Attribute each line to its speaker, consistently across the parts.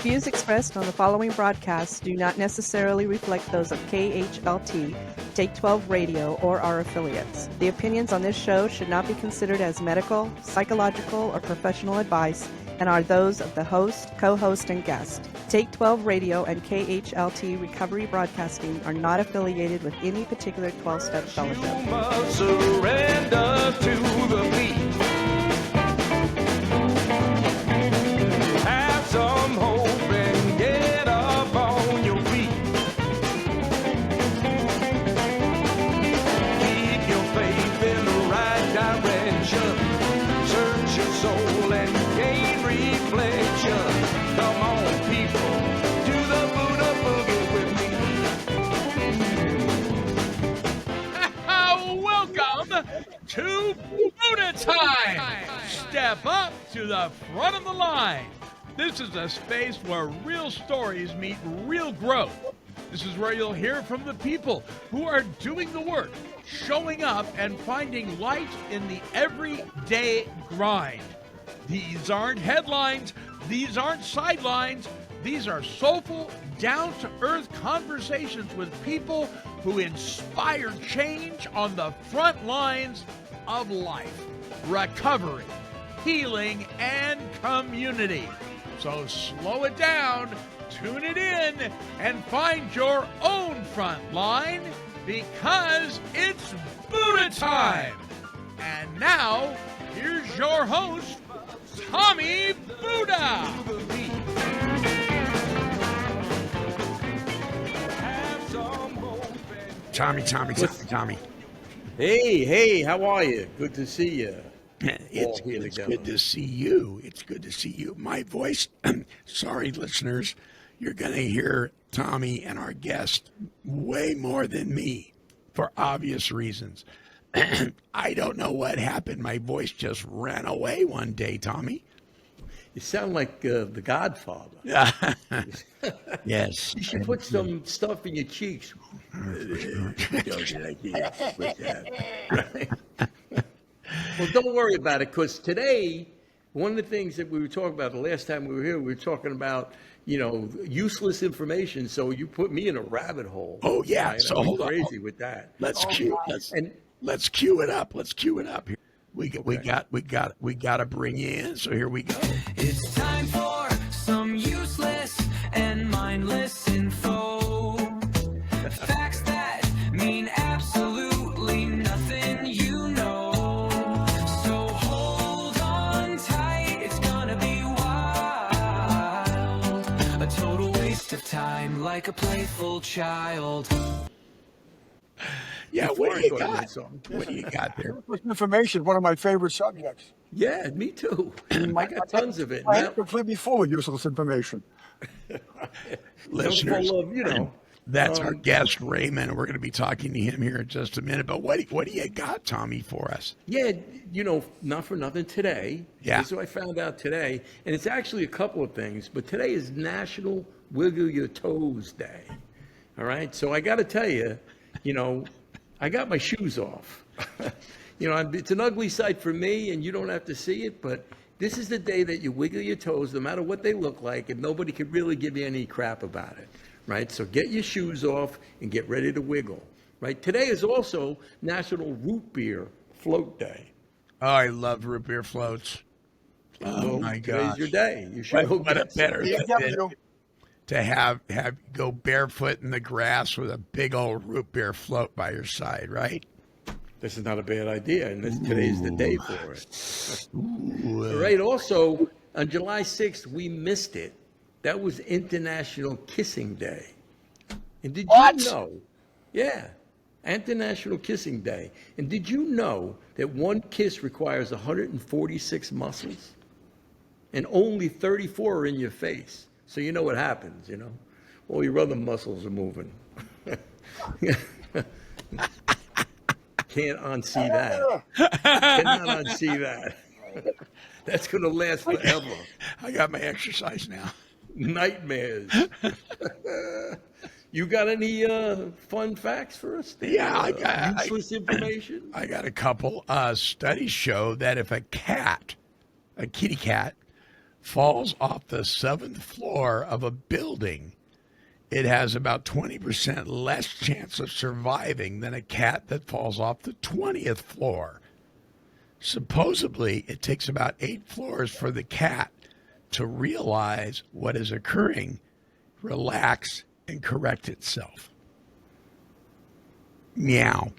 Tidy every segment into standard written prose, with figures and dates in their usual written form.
Speaker 1: Views expressed on the following broadcasts do not necessarily reflect those of KHLT, Take 12 Radio, or our affiliates. The opinions on this show should not be considered as medical, psychological, or professional advice and are those of the host, co-host, and guest. Take 12 Radio and KHLT Recovery Broadcasting are not affiliated with any particular 12-step fellowship.
Speaker 2: You must surrender to the beat. Have some hope and get up on your feet. Keep your faith in the right direction. Search your soul and gain reflection. Come on, people, do the Buddha boogie with me.
Speaker 3: Welcome to Buddha Time! Step up to the front of the line. This is a space where real stories meet real growth. This is where you'll hear from the people who are doing the work, showing up and finding light in the everyday grind. These aren't headlines. These aren't sidelines. These are soulful, down-to-earth conversations with people who inspire change on the front lines of life, recovery, healing, and community. So slow it down, tune it in, and find your own front line because it's Buddha time. And now, here's your host, Tommy Buddha.
Speaker 4: Tommy.
Speaker 5: Hey, how are you? Good to see you.
Speaker 4: It's good to see you. It's good to see you. My voice, sorry, listeners, you're going to hear Tommy and our guest way more than me for obvious reasons. I don't know what happened. My voice just ran away one day, Tommy.
Speaker 5: You sound like the Godfather.
Speaker 4: Yes.
Speaker 5: You should put some stuff in your cheeks. Well, don't worry about it, because today, one of the things that we were talking about the last time we were here, we were talking about, useless information. So you put me in a rabbit hole.
Speaker 4: Oh, yeah.
Speaker 5: Right?
Speaker 4: So
Speaker 5: I'm
Speaker 4: hold
Speaker 5: crazy
Speaker 4: on.
Speaker 5: with that.
Speaker 4: Let's cue it up. Let's cue it up here. We got to bring you in. So here we go.
Speaker 2: It's time for some useless and mindless info. Facts that mean absolutely nothing, you know. So hold on tight, it's gonna be wild. A total waste of time, like a playful child.
Speaker 4: Yeah, what do you got? What do you got there?
Speaker 6: Information, one of my favorite subjects.
Speaker 5: Yeah, me too. I got tons of it.
Speaker 6: I am completely full with useless information.
Speaker 4: Listeners,
Speaker 5: full of,
Speaker 4: that's our guest, Raymond. We're going to be talking to him here in just a minute. But what do you got, Tommy, for us?
Speaker 5: Yeah, not for nothing today.
Speaker 4: Yeah.
Speaker 5: This is what I found out today. And it's actually a couple of things. But today is National Wiggle Your Toes Day. All right? So I got to tell you, I got my shoes off. It's an ugly sight for me, and you don't have to see it, but this is the day that you wiggle your toes, no matter what they look like, and nobody can really give you any crap about it, right? So get your shoes off and get ready to wiggle, right? Today is also National Root Beer Float Day.
Speaker 4: Oh, I love root beer floats. Oh, my God.
Speaker 5: Today's your day. You should go
Speaker 4: What a
Speaker 5: get
Speaker 4: better
Speaker 5: some.
Speaker 4: to have go barefoot in the grass with a big old root beer float by your side, right?
Speaker 5: This is not a bad idea, and today's the day for it. All right, also, on July 6th, we missed it. That was International Kissing Day. And did you know? Yeah, International Kissing Day. And did you know that one kiss requires 146 muscles? And only 34 are in your face. So you know what happens, All your other muscles are moving. Can't unsee that. Cannot unsee that. That's going to last forever.
Speaker 4: I got my exercise now.
Speaker 5: Nightmares. You got any fun facts for us?
Speaker 4: Yeah, I got
Speaker 5: useless information.
Speaker 4: I got a couple. Studies show that if a kitty cat, falls off the 7th floor of a building, it has about 20% less chance of surviving than a cat that falls off the 20th floor. Supposedly, it takes about 8 floors for the cat to realize what is occurring, relax, and correct itself. Meow.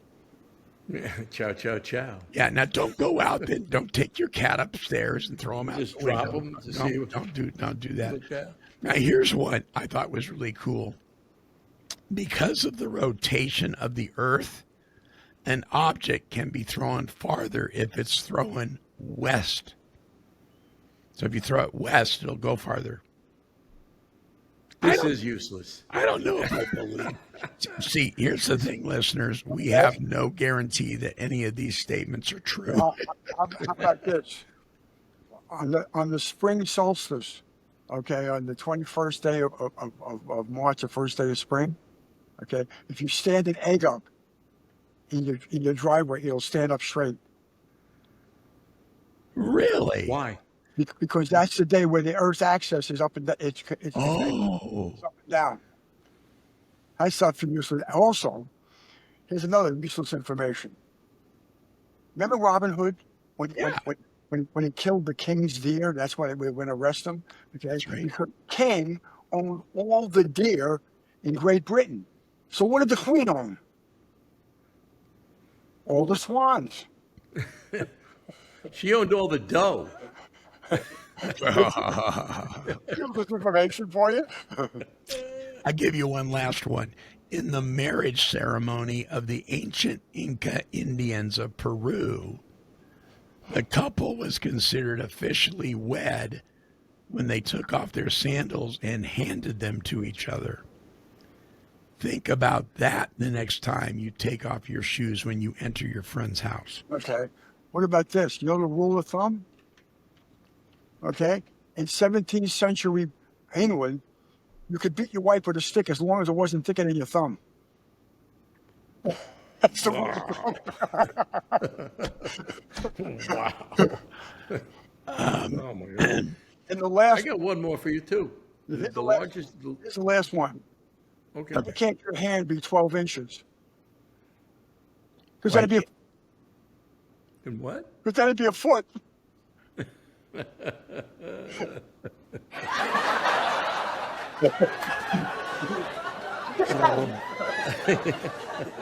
Speaker 5: Chow, chow, chow.
Speaker 4: Yeah, now don't go out there. Don't take your cat upstairs and throw him out.
Speaker 5: Just
Speaker 4: the
Speaker 5: drop
Speaker 4: window.
Speaker 5: him to see what-
Speaker 4: Don't do that.
Speaker 5: Okay.
Speaker 4: Now, here's what I thought was really cool. Because of the rotation of the Earth, an object can be thrown farther if it's thrown west. So if you throw it west, it'll go farther.
Speaker 5: This is useless.
Speaker 4: I don't know if I believe. See, here's the thing, listeners. We have no guarantee that any of these statements are true.
Speaker 6: How about this? On the spring solstice, okay, on the 21st day of March, the first day of spring, okay, if you stand an egg up in your driveway, it'll stand up straight.
Speaker 4: Really?
Speaker 5: Why?
Speaker 6: Because that's the day where the Earth's axis is up and down. It's
Speaker 4: Oh.
Speaker 6: up and down. That's something useless. Also, here's another useless information. Remember Robin Hood when he killed the king's deer? That's why we went to arrest him. Okay,
Speaker 4: right.
Speaker 6: Because the king owned all the deer in Great Britain. So what did the queen own? All the swans.
Speaker 5: She owned all the dough.
Speaker 6: Useless information for you.
Speaker 4: I'll give you one last one. In the marriage ceremony of the ancient Inca Indians of Peru, the couple was considered officially wed when they took off their sandals and handed them to each other. Think about that the next time you take off your shoes when you enter your friend's house.
Speaker 6: Okay. What about this? You know the rule of thumb? Okay. In 17th century England, you could beat your wife with a stick as long as it wasn't thicker than your thumb. That's the rule of thumb.
Speaker 5: Wow. Oh my God.
Speaker 6: And the
Speaker 5: I
Speaker 6: last,
Speaker 5: got one more for you too.
Speaker 6: Here's
Speaker 5: The largest.
Speaker 6: here's the last one.
Speaker 5: Okay.
Speaker 6: Why can't your hand be 12 inches? Because that'd be
Speaker 5: And what?
Speaker 6: a foot.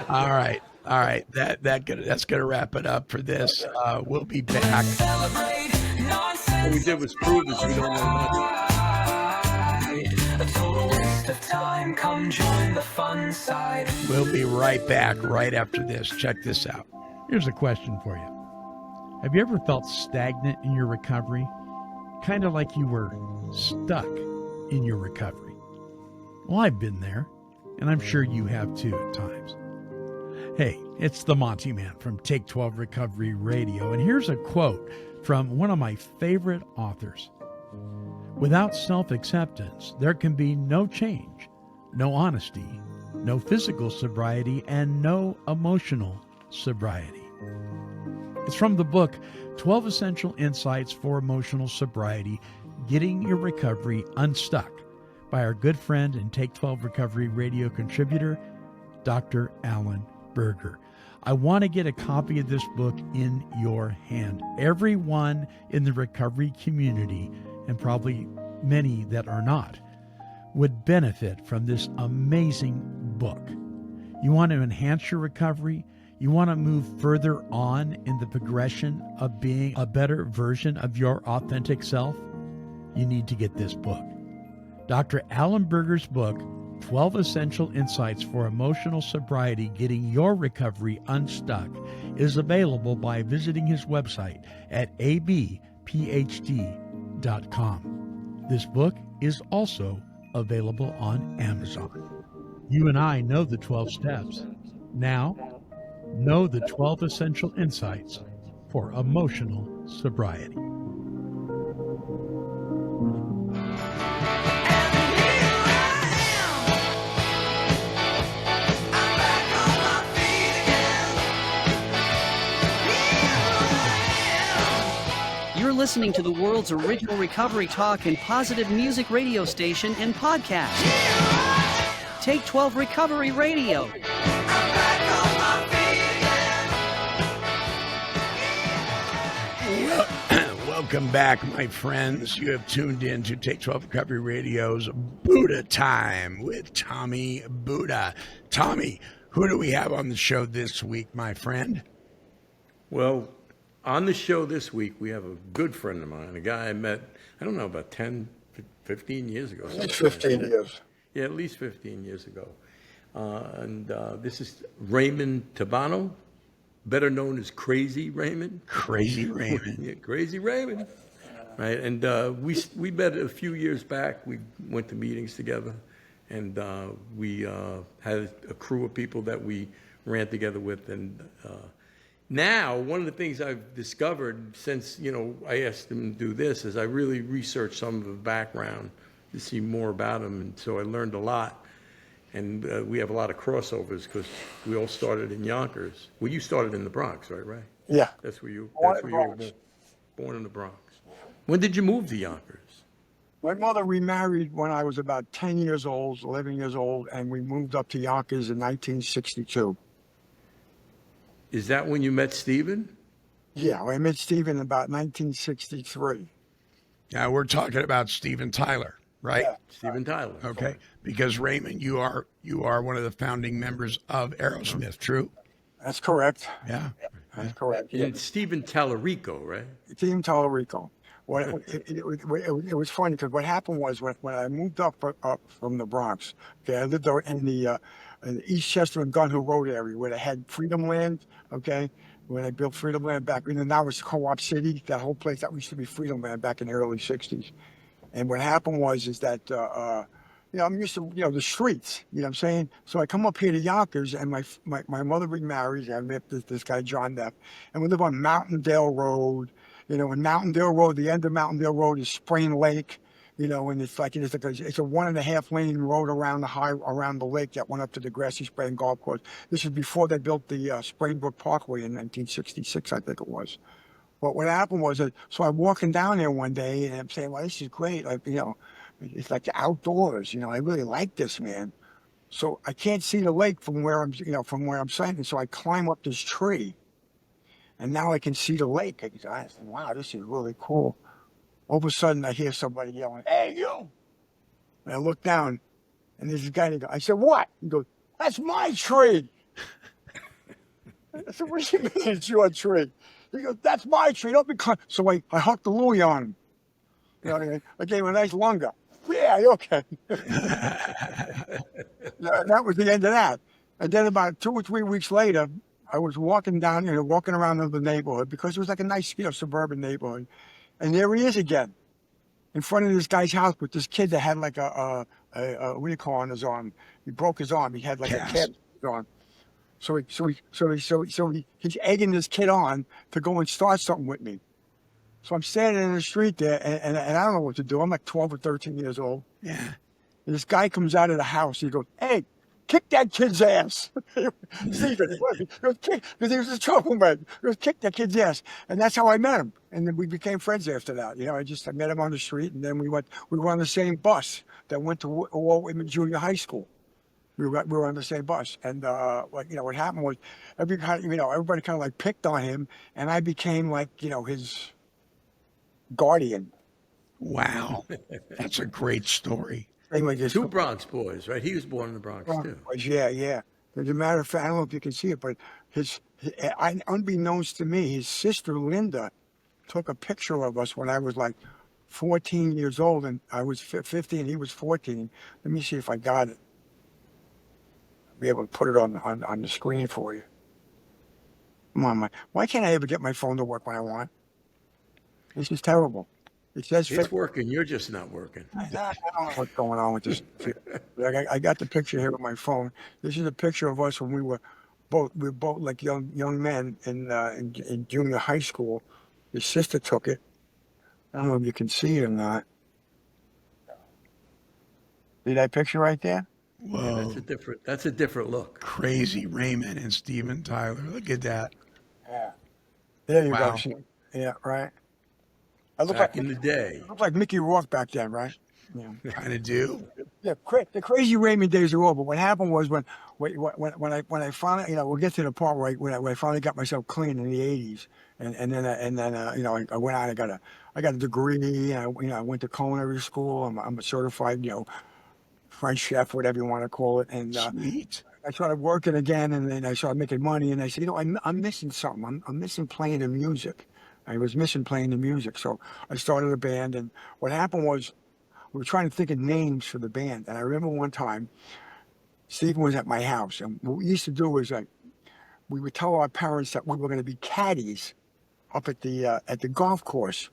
Speaker 4: All right. That's gonna wrap it up for this. We'll be back.
Speaker 5: What we did was prove that we don't know much.
Speaker 4: We'll be right back right after this. Check this out.
Speaker 3: Here's a question for you. Have you ever felt stagnant in your recovery? Kind of like you were stuck in your recovery. Well, I've been there, and I'm sure you have too at times. Hey, it's the Monty Man from Take 12 Recovery Radio, and here's a quote from one of my favorite authors. Without self-acceptance, there can be no change, no honesty, no physical sobriety, and no emotional sobriety. It's from the book 12 Essential Insights for Emotional Sobriety, Getting Your Recovery Unstuck, by our good friend and Take 12 Recovery Radio contributor, Dr. Alan Berger. I want to get a copy of this book in your hand. Everyone in the recovery community, and probably many that are not, would benefit from this amazing book. You want to enhance your recovery? You want to move further on in the progression of being a better version of your authentic self? You need to get this book. Dr. Alan Berger's book, 12 Essential Insights for Emotional Sobriety, Getting Your Recovery Unstuck, is available by visiting his website at abphd.com. This book is also available on Amazon. You and I know the 12 steps. Now, know the 12 essential insights for emotional sobriety.
Speaker 7: You're listening to the world's original recovery talk and positive music radio station and podcast. Take 12 Recovery Radio.
Speaker 4: Welcome back, my friends. You have tuned in to Take 12 Recovery Radio's Buddha Time with Tommy Buddha. Tommy, who do we have on the show this week, my friend?
Speaker 5: Well, on the show this week, we have a good friend of mine, a guy I met, I don't know, about 10, 15 years ago.
Speaker 6: At least 15 years.
Speaker 5: Yeah, at least 15 years ago. This is Raymond Tabano, better known as Crazy Raymond.
Speaker 4: Crazy Raymond.
Speaker 5: Yeah, Crazy Raymond. Right, and we met a few years back. We went to meetings together, and we had a crew of people that we ran together with. And now, one of the things I've discovered since, I asked him to do this is I really researched some of the background to see more about him, and so I learned a lot. And we have a lot of crossovers because we all started in Yonkers. Well, you started in the Bronx, right, Ray?
Speaker 6: Yeah.
Speaker 5: That's where you
Speaker 6: Born
Speaker 5: were born in the Bronx. When did you move to Yonkers?
Speaker 6: My mother remarried when I was about 10 years old, 11 years old, and we moved up to Yonkers in 1962.
Speaker 5: Is that when you met Stephen?
Speaker 6: Yeah, I met Stephen about 1963.
Speaker 4: Now we're talking about Steven Tyler, right?
Speaker 6: Yeah.
Speaker 5: Stephen Tyler.
Speaker 4: Okay, because Raymond, you are one of the founding members of Aerosmith, true?
Speaker 6: That's correct.
Speaker 4: Yeah.
Speaker 6: That's correct.
Speaker 5: And Stephen Tallarico, right?
Speaker 6: Team Tallarico. Well, it was funny because what happened was when I moved up from the Bronx, okay, I lived over in the Eastchester and Gun Hill Road area where they had Freedom Land, okay, when they built Freedom Land back, and then now it's Co-op City, that whole place, that used to be Freedom Land back in the early 60s. And what happened is that, I'm used to, the streets, you know what I'm saying? So I come up here to Yonkers, and my mother remarries, I met this guy, John Neff, and we live on Mountaindale Road. In Mountaindale Road, the end of Mountaindale Road is Sprain Lake, and it's a 1.5 lane road around the lake that went up to the Grassy Sprain Golf Course. This is before they built the Sprainbrook Parkway in 1966, I think it was. But what happened was so I'm walking down there one day and I'm saying, well, this is great. It's like the outdoors, I really like this, man. So I can't see the lake from where I'm standing. So I climb up this tree. And now I can see the lake. I said, wow, this is really cool. All of a sudden, I hear somebody yelling, hey, you! And I look down, and there's a guy, I said, what? He goes, that's my tree. I said, what do you mean it's your tree? He goes, that's my tree. Don't be So I hucked the Louie on him. I gave him a nice lunga. Yeah, okay. That was the end of that. And then about 2 or 3 weeks later, I was walking down, walking around in the neighborhood because it was like a nice, suburban neighborhood. And there he is again, in front of this guy's house with this kid that had like a what do you call on his arm? He broke his arm. He had like a cast on. So he's egging this kid on to go and start something with me. So I'm standing in the street there, and I don't know what to do. I'm like 12 or 13 years old.
Speaker 4: Yeah.
Speaker 6: And this guy comes out of the house. He goes, hey, kick that kid's ass. Stephen, because he was a troublemaker. He goes, kick that kid's ass. And that's how I met him. And then we became friends after that. I met him on the street, and then we were on the same bus that went to Walt Whitman Junior High School. We were on the same bus. And what happened was everybody kind of like picked on him, and I became like, his guardian.
Speaker 4: Wow. That's a great story.
Speaker 5: Two Bronx boys, right? He was born in the Bronx, too.
Speaker 6: Yeah. As a matter of fact, I don't know if you can see it, but unbeknownst to me, his sister Linda took a picture of us when I was like 14 years old, and I was 15, he was 14. Let me see if I got it. I'll be able to put it on the screen for you. Come on, why can't I ever get my phone to work when I want? This is terrible. It says
Speaker 5: it's working. You're just not working.
Speaker 6: I don't know what's going on with this. I got the picture here on my phone. This is a picture of us when we were both like young men in junior high school. His sister took it. I don't know if you can see it or not. See that picture right there?
Speaker 4: Whoa.
Speaker 5: Yeah, that's a different look.
Speaker 4: Crazy Raymond and Steven Tyler. Look at that.
Speaker 6: Yeah. There you
Speaker 4: Wow.
Speaker 6: go. Yeah, right. I look
Speaker 5: Back
Speaker 6: like
Speaker 5: in the day.
Speaker 6: I look like Mickey Rourke back then, right? Yeah.
Speaker 4: Kind of do.
Speaker 6: Yeah, the crazy Raymond days are over. What happened was when I finally, we'll get to the part where when I finally got myself clean in the '80s, and then I went out. I got a degree. I went to culinary school. I'm a certified French chef, whatever you want to call it. And
Speaker 4: Sweet.
Speaker 6: I started working again, and then I started making money. And I said, I'm missing something. I'm missing playing the music. I was missing playing the music, so I started a band. And what happened was, we were trying to think of names for the band. And I remember one time, Stephen was at my house. And what we used to do was we would tell our parents that we were going to be caddies up at the golf course.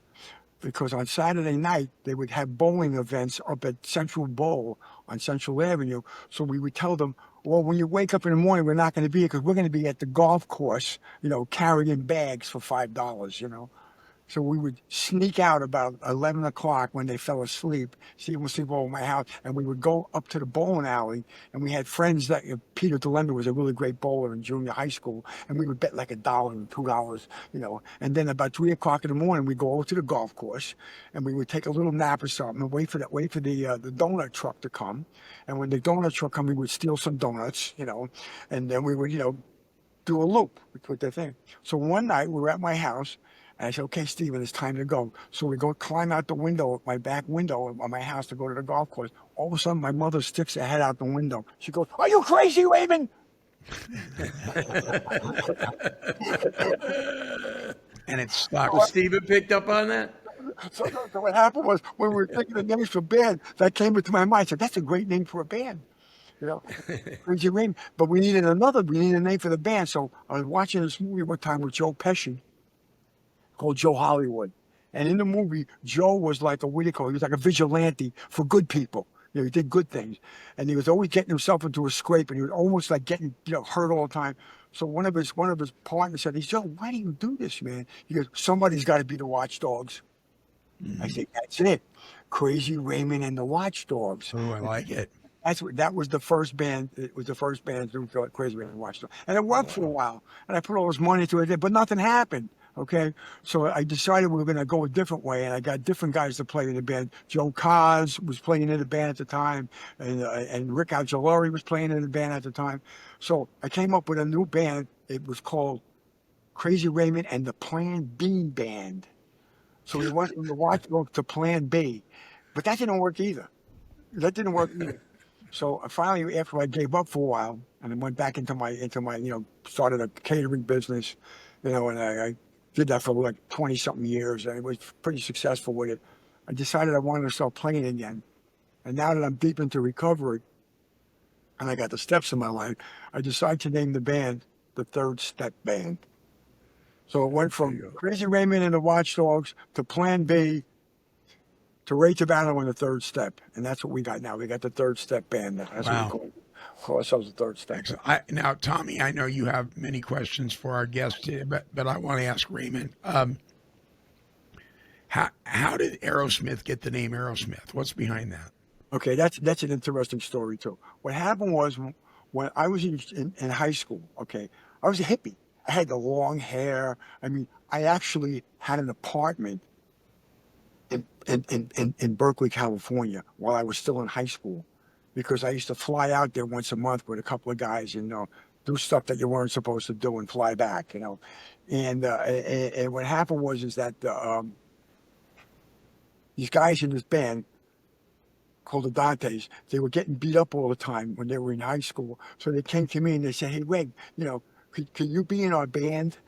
Speaker 6: Because on Saturday night, they would have bowling events up at Central Bowl on Central Avenue. So we would tell them, well, when you wake up in the morning, we're not going to be here because we're going to be at the golf course, carrying bags for $5, So we would sneak out about 11 o'clock when they fell asleep. Steve would sleep over my house, and we would go up to the bowling alley. And we had friends that Peter DeLember was a really great bowler in junior high school, and we would bet like $1 and $2, And then about 3 o'clock in the morning, we'd go over to the golf course, and we would take a little nap or something and wait for the donut truck to come. And when the donut truck come, we would steal some donuts, and then we would do a loop with the thing. So one night we were at my house. And I said, okay, Steven, it's time to go. So we go climb out the window, my back window of my house to go to the golf course. All of a sudden, my mother sticks her head out the window. She goes, are you crazy, Raymond?
Speaker 4: And it stuck.
Speaker 5: So Steven picked up on that?
Speaker 6: So what happened was, when we were thinking of names for band, that came into my mind. I said, that's a great name for a band. Crazy Raymond. But we needed a name for the band. So I was watching this movie one time with Joe Pesci, called Joe Hollywood. And in the movie, Joe was like he was like a vigilante for good people. He did good things. And he was always getting himself into a scrape, and he was almost like getting, hurt all the time. So one of his partners said, Joe, why do you do this, man? He goes, somebody's got to be the watchdogs. I said, that's it. Crazy Raymond and the Watchdogs.
Speaker 4: Oh, I like it.
Speaker 6: That was the first band. It was the first band to do Crazy Raymond and the Watchdogs. And it worked for a while. And I put all this money into it, but nothing happened. Okay, so I decided we were going to go a different way, and I got different guys to play in the band. Joe Cos was playing in the band at the time, and Rick Algelari was playing in the band at the time. So I came up with a new band. It was called Crazy Raymond and the Plan B Band. So we went from the Watchdog to Plan B, but that didn't work either. So finally, after I gave up for a while, and I went back into my started a catering business, and I did that for like 20-something years, and I was pretty successful with it. I decided I wanted to start playing again. And now that I'm deep into recovery, and I got the steps in my life, I decided to name the band the Third Step Band. So it went from Crazy Raymond and the Watchdogs to Plan B to Ray Tabano and the Third Step. And that's what we got now. We got the Third Step Band. That's what we call ourselves the Third Step.
Speaker 4: Now, Tommy, I know you have many questions for our guest today, but I want to ask Raymond, how did Aerosmith get the name Aerosmith? What's behind that?
Speaker 6: Okay, that's an interesting story too. What happened was, when I was in high school, okay, I was a hippie. I had the long hair. I mean, I actually had an apartment in Berkeley, California, while I was still in high school, because I used to fly out there once a month with a couple of guys, do stuff that you weren't supposed to do and fly back, And what happened was that these guys in this band called the Dantes, they were getting beat up all the time when they were in high school. So they came to me and they said, hey, Reg, can you be in our band?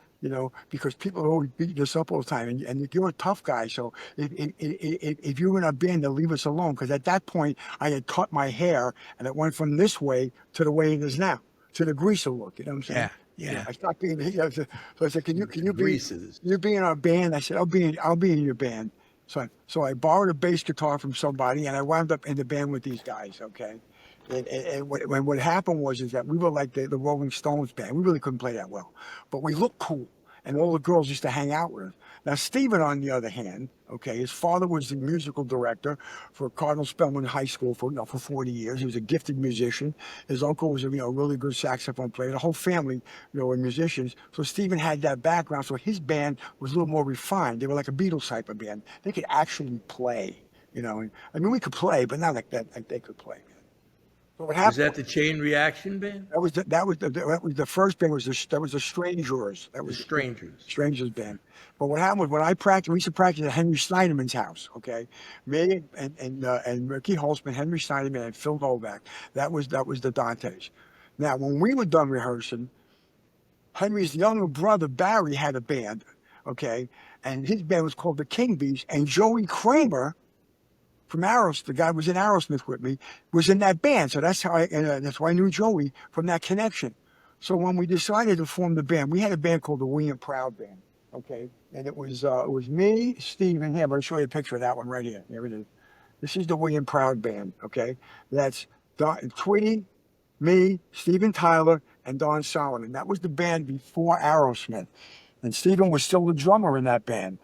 Speaker 6: Because people are always beating us up all the time, and you're a tough guy. So if you're in our band, they'll leave us alone. Because at that point, I had cut my hair, and it went from this way to the way it is now, to the greaser look. You know what I'm saying?
Speaker 4: Yeah.
Speaker 6: I stopped being. So I said, can you be in our band? I said, I'll be in your band. So I borrowed a bass guitar from somebody, and I wound up in the band with these guys. Okay. And what happened was that we were like the Rolling Stones band. We really couldn't play that well, but we looked cool, and all the girls used to hang out with us. Now, Stephen, on the other hand, okay, his father was the musical director for Cardinal Spellman High School for 40 years. He was a gifted musician. His uncle was a really good saxophone player. The whole family, were musicians. So Stephen had that background. So his band was a little more refined. They were like a Beatles type of band. They could actually play, And, I mean, we could play, but not like that. Like they could play. So what
Speaker 5: Was
Speaker 6: happened?
Speaker 5: that the Chain Reaction Band?
Speaker 6: That was the first band. That was the Strangers. That
Speaker 5: The
Speaker 6: was
Speaker 5: Strangers.
Speaker 6: Strangers band. But what happened was when I practiced, we used to practice at Henry Schneiderman's house. Okay, me and Ricky Holtzman, Henry Schneiderman, and Phil Novak. That was the Dantes. Now, when we were done rehearsing, Henry's younger brother Barry had a band. Okay, and his band was called the King Bees, and Joey Kramer from Aerosmith, the guy who was in Aerosmith with me, was in that band. So that's how that's why I knew Joey from that connection. So when we decided to form the band, we had a band called the We and Proud Band. Okay, and it was me, Steve, and him. I'll show you a picture of that one right here. Here it is. This is the We and Proud Band. Okay, that's Tweety, me, Steven Tyler, and Don Solomon. That was the band before Aerosmith, and Steven was still the drummer in that band.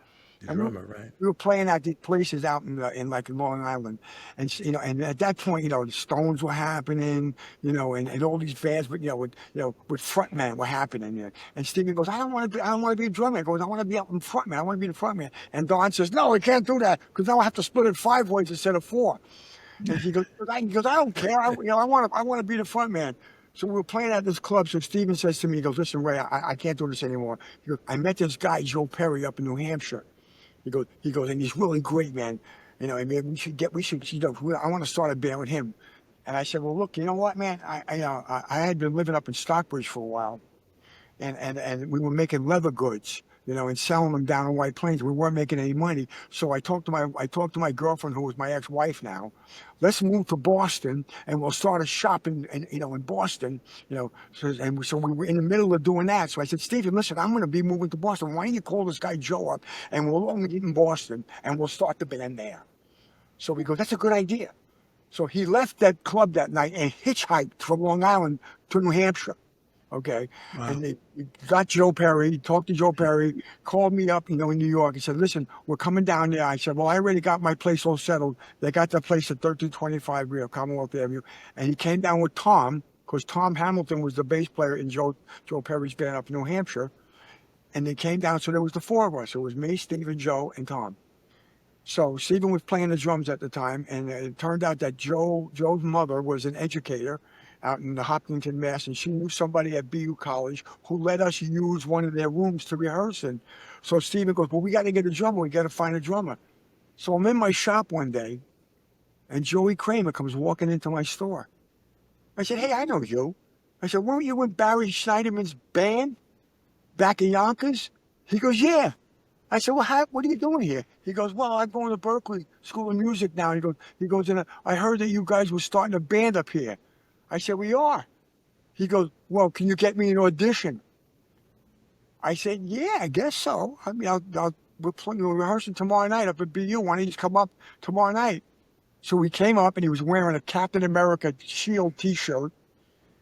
Speaker 5: Drummer, right?
Speaker 6: We were playing at these places out in Long Island, and and at that point, the Stones were happening, and all these bands, but with frontmen were happening. And Stevie goes, I don't want to be a drummer. He goes, I want to be up in frontman. I want to be the frontman. And Don says, no, we can't do that because now I have to split it 5 ways instead of 4. And he goes, I don't care. I want to be the frontman. So we were playing at this club. So Steven says to me, he goes, listen, Ray, I can't do this anymore. He goes, I met this guy, Joe Perry, up in New Hampshire. He goes, and he's really great, man. I mean, I want to start a band with him. And I said, well, look, you know what, man? I had been living up in Stockbridge for a while, and we were making leather goods, and selling them down in White Plains. We weren't making any money. So I talked to my girlfriend, who was my ex-wife now. Let's move to Boston, and we'll start a shop in Boston. So we were in the middle of doing that. So I said, Stephen, listen, I'm going to be moving to Boston. Why don't you call this guy Joe up, and we'll all meet in Boston, and we'll start the band there. So we go, that's a good idea. So he left that club that night and hitchhiked from Long Island to New Hampshire. Okay. Wow. And he got Joe Perry, he talked to Joe Perry, called me up, in New York. He said, listen, we're coming down there. I said, well, I already got my place all settled. They got that place at 1325 Commonwealth Avenue. And he came down with Tom, because Tom Hamilton was the bass player in Joe Perry's band up in New Hampshire. And they came down, so there was the 4 of us. It was me, Stephen, Joe, and Tom. So Stephen was playing the drums at the time, and it turned out that Joe's mother was an educator out in the Hopkinton, Mass, and she knew somebody at BU College who let us use one of their rooms to rehearse in. So Stephen goes, well, we got to get a drummer. We got to find a drummer. So I'm in my shop one day, and Joey Kramer comes walking into my store. I said, hey, I know you. I said, weren't you in Barry Schneiderman's band back in Yonkers? He goes, yeah. I said, well, what are you doing here? He goes, well, I'm going to Berkeley School of Music now. He goes, and I heard that you guys were starting a band up here. I said, we are. He goes, well, can you get me an audition? I said, yeah, I guess so. I mean, we're rehearsing tomorrow night up at BU. Why don't you just come up tomorrow night? So we came up, and he was wearing a Captain America Shield T-shirt.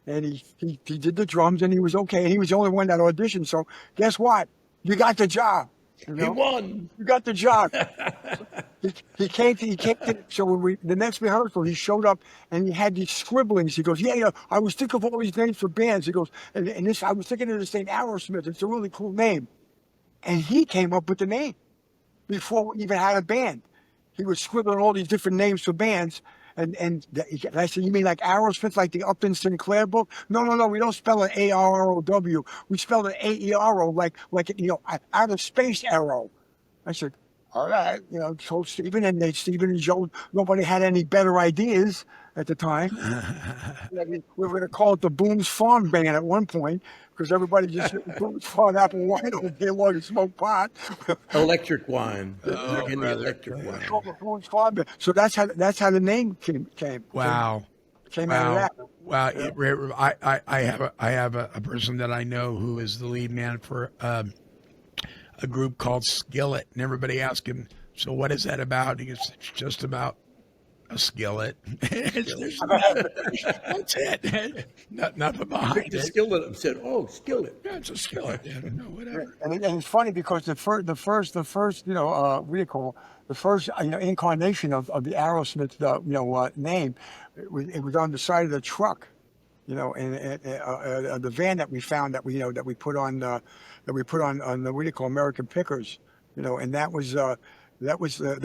Speaker 6: And he did the drums, and he was okay. And he was the only one that auditioned. So guess what? You got the job.
Speaker 5: He won.
Speaker 6: You got the job. He came to, so the next rehearsal, he showed up and he had these scribblings. He goes, yeah, I was thinking of all these names for bands. He goes, and this, I was thinking of this name, Aerosmith. It's a really cool name. And he came up with the name before we even had a band. He was scribbling all these different names for bands. And I said, you mean like Aerosmith, like the Upton Sinclair book? No, we don't spell it A-R-R-O-W. We spell it A-E-R-O, like out of space arrow. I said, all right, told Stephen, and Stephen and Joe, nobody had any better ideas at the time. We were going to call it the Boone's Farm Band at one point, because everybody just Boone's Farm apple wine all day long and smoke pot.
Speaker 5: Electric wine. Drinking the electric wine.
Speaker 6: Boone's Farm Band. So that's how the name came.
Speaker 3: Wow.
Speaker 6: Came out of that.
Speaker 3: Wow. I have a person that I know who is the lead man for a group called Skillet, and everybody asked him, so what is that about? He goes, it's just about
Speaker 4: A skillet. That's it. Nothing behind
Speaker 5: Picked the
Speaker 4: it.
Speaker 5: skillet up and said, "Oh, skillet."
Speaker 4: Yeah, it's a skillet. Yeah, no, whatever.
Speaker 6: And it's funny because the first, what do you call the first, incarnation of the Aerosmith, name, it was on the side of the truck, and the van that we found that we put on the what do you call American Pickers, and that was the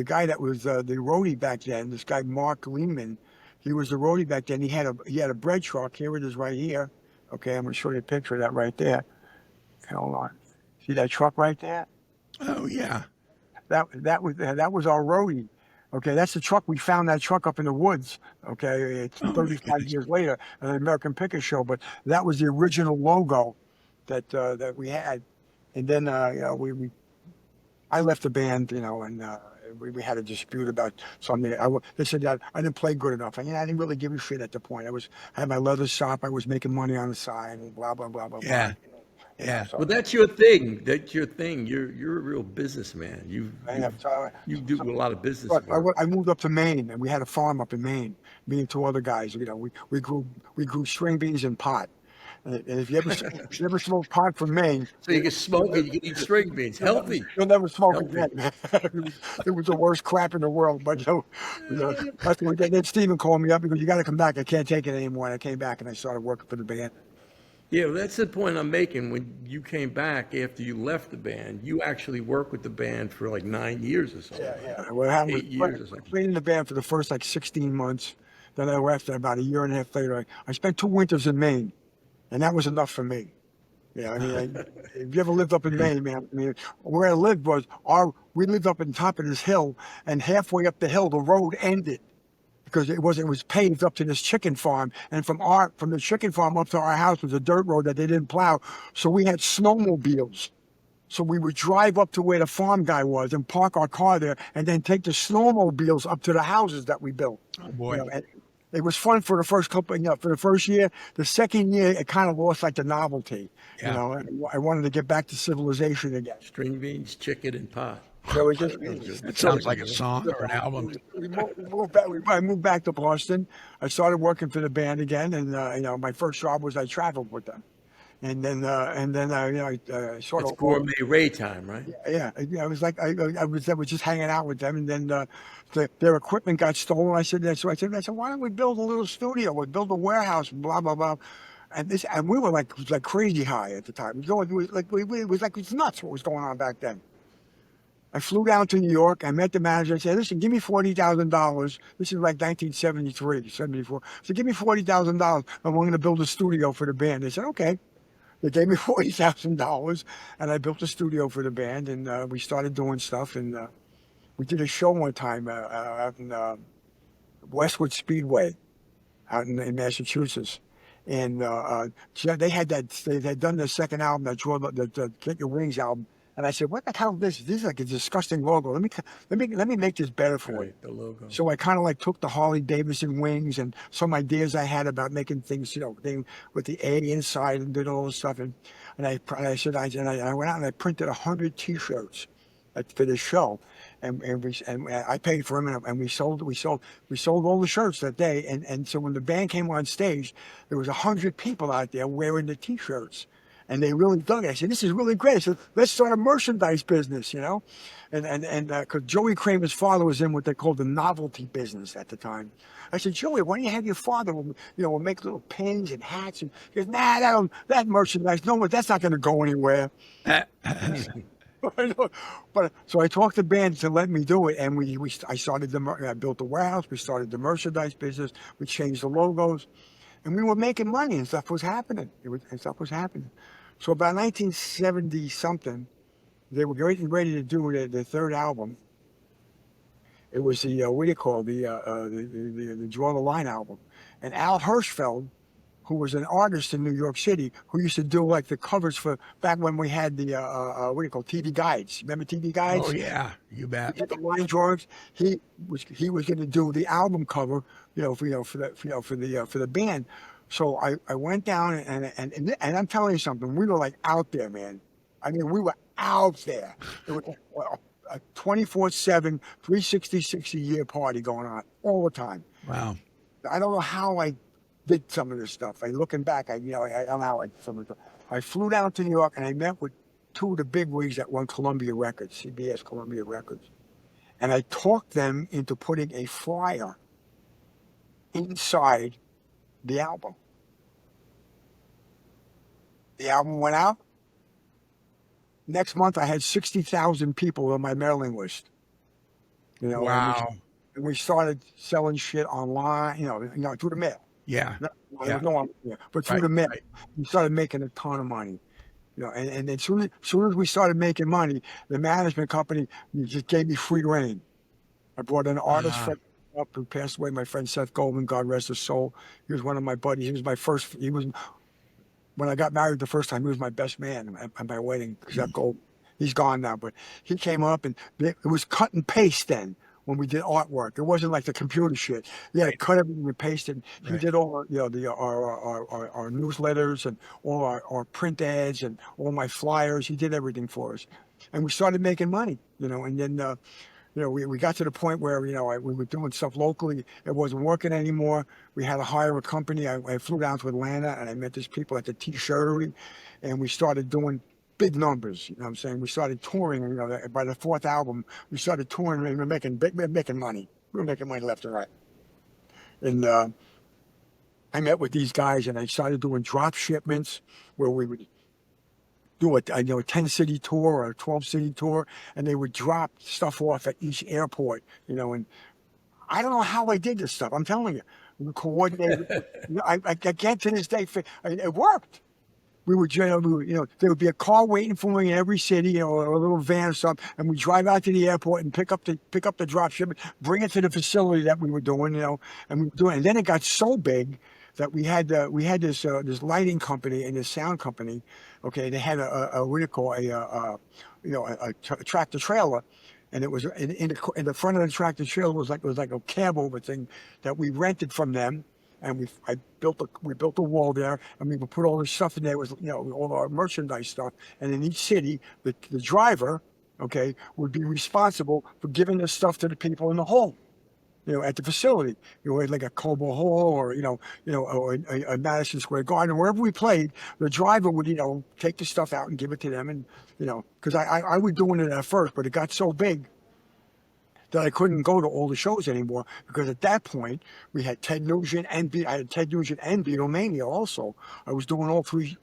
Speaker 6: guy that was the roadie back then. This guy Mark Lehman, he was the roadie back then. He had a bread truck. Here it is right here. Okay, I'm gonna show you a picture of that right there. Hold on. See that truck right there?
Speaker 4: Oh yeah.
Speaker 6: That was our roadie. Okay, that's the truck. We found that truck up in the woods. Okay, it's 35 years later, an American Picker Show. But that was the original logo that we had. And then I left the band, and we had a dispute about something. They said that I didn't play good enough. And I didn't really give a shit at the point. I had my leather shop. I was making money on the side, and blah blah blah blah
Speaker 4: Yeah.
Speaker 6: blah.
Speaker 4: Yeah.
Speaker 6: So,
Speaker 5: Well, that's your thing. That's your thing. You're a real businessman. You do a lot of business
Speaker 6: But
Speaker 5: work.
Speaker 6: I moved up to Maine, and we had a farm up in Maine. Me and two other guys. We grew string beans and pot. And if you ever smoked pot from Maine,
Speaker 5: So you can smoke it, you can eat string beans. Healthy.
Speaker 6: you'll never smoke
Speaker 5: Healthy.
Speaker 6: again. It was the worst crap in the world. But that's what then Steven called me up because you got to come back. I can't take it anymore. And I came back and I started working for the band.
Speaker 5: Yeah, well, that's the point I'm making. When you came back after you left the band, you actually worked with the band for like 9 years or so.
Speaker 6: Yeah. What happened
Speaker 5: 8 years or
Speaker 6: was, I
Speaker 5: something.
Speaker 6: played in the band for the first 16 months. Then I left, and about a year and a half later, I spent 2 winters in Maine, and that was enough for me. Yeah, if you ever lived up in Maine, man, where I lived we lived up on top of this hill, and halfway up the hill, the road ended because it was paved up to this chicken farm, and from the chicken farm up to our house was a dirt road that they didn't plow, so we had snowmobiles. So we would drive up to where the farm guy was and park our car there, and then take the snowmobiles up to the houses that we built.
Speaker 4: Oh boy.
Speaker 6: And it was fun for the first for the first year. The second year, it kind of lost the novelty.
Speaker 4: Yeah.
Speaker 6: I wanted to get back to civilization again.
Speaker 5: String beans, chicken, and pot.
Speaker 6: So it just
Speaker 4: That sounds like a song or an album.
Speaker 6: I moved back to Boston. I started working for the band again, and my first job was I traveled with them, and then I sort
Speaker 5: It's
Speaker 6: of
Speaker 5: gourmet Ray time, right?
Speaker 6: Yeah, I was like I was just hanging out with them, and then their equipment got stolen. I said, why don't we build a little studio? We'll build a warehouse, blah blah blah. And we were like crazy high at the time. It was it's nuts what was going on back then. I flew down to New York. I met the manager. I said, listen, give me $40,000. This is like 1973, 74. So give me $40,000 and we're going to build a studio for the band. They said, okay. They gave me $40,000 and I built a studio for the band, and we started doing stuff. And we did a show one time out in Westwood Speedway out in Massachusetts. And they had done their second album, the Get Your Wings album. And I said, what the hell is this? This is like a disgusting logo. Let me make this better for you.
Speaker 5: Right, the logo.
Speaker 6: So I kind of took the Harley Davidson wings and some ideas I had about making things, with the A inside and did all this stuff. And I went out and I printed 100 T-shirts for the show, and I paid for them, and we sold all the shirts that day. And so when the band came on stage, there was 100 people out there wearing the T-shirts. And they really dug it. I said, this is really great. I said, let's start a merchandise business, And because Joey Kramer's father was in what they called the novelty business at the time. I said, Joey, why don't you have your father, we'll make little pins and hats. And he goes, nah, that merchandise, that's not going to go anywhere. But so I talked to bands to let me do it, and I built the warehouse. We started the merchandise business. We changed the logos, and we were making money, and stuff was happening. So about 1970 something, they were getting ready to do their third album. It was the the Draw the Line album, and Al Hirschfeld, who was an artist in New York City, who used to do the covers for back when we had the TV guides. Remember TV guides?
Speaker 4: Oh yeah, you bet.
Speaker 6: The line drawings. He was going to do the album cover, for the band. So I went down and I'm telling you something. We were out there, man. I mean, we were out there. a 24/7, 366 a year party going on all the time.
Speaker 4: Wow.
Speaker 6: I don't know how I did some of this stuff. Looking back, I don't know how I did some of it. I flew down to New York and I met with two of the big wigs that run Columbia Records, CBS Columbia Records. And I talked them into putting a flyer inside the album. The album went out. Next month, I had 60,000 people on my mailing list.
Speaker 4: Wow.
Speaker 6: And we started selling shit online, through the mail.
Speaker 4: Yeah.
Speaker 6: There was no, but through the mail, we started making a ton of money. And as soon as we started making money, the management company just gave me free reign. I brought an artist friend up who passed away, my friend Seth Goldman, God rest his soul. He was one of my buddies. When I got married the first time, he was my best man at my wedding, Seth Goldman. He's gone now, but he came up and it was cut and paste then when we did artwork. It wasn't like the computer shit. Yeah, cut everything and paste it. He did all our newsletters and all our print ads and all my flyers. He did everything for us, and we started making money. And then we got to the point where we were doing stuff locally. It wasn't working anymore. We had to hire a company. I flew down to Atlanta and I met these people at the T-shirtery, and we started doing big numbers. What I'm saying? We started touring. By the fourth album, we started touring and we were making money. We were making money left and right. And I met with these guys and I started doing drop shipments where we would do a 10-city tour or a 12-city tour, and they would drop stuff off at each airport. And I don't know how I did this stuff. I'm telling you, we coordinated. I can't to this day. It worked. We would, there would be a car waiting for me in every city, or a little van or something, and we drive out to the airport and pick up the drop shipment, bring it to the facility that we were doing, and we were doing. And then it got so big that we had this lighting company and this sound company. Okay, they had a tractor trailer, and it was in the front of the tractor trailer was like a cab over thing that we rented from them. And we built a wall there, and we would put all this stuff in there. It was all our merchandise stuff. And in each city, the driver, would be responsible for giving this stuff to the people in the hall, at the facility, like a Cobo Hall or or a Madison Square Garden, wherever we played. The driver would take the stuff out and give it to them, and because I was doing it at first, but it got so big that I couldn't go to all the shows anymore, because at that point we had Ted Nugent and Beatlemania also. I was doing all three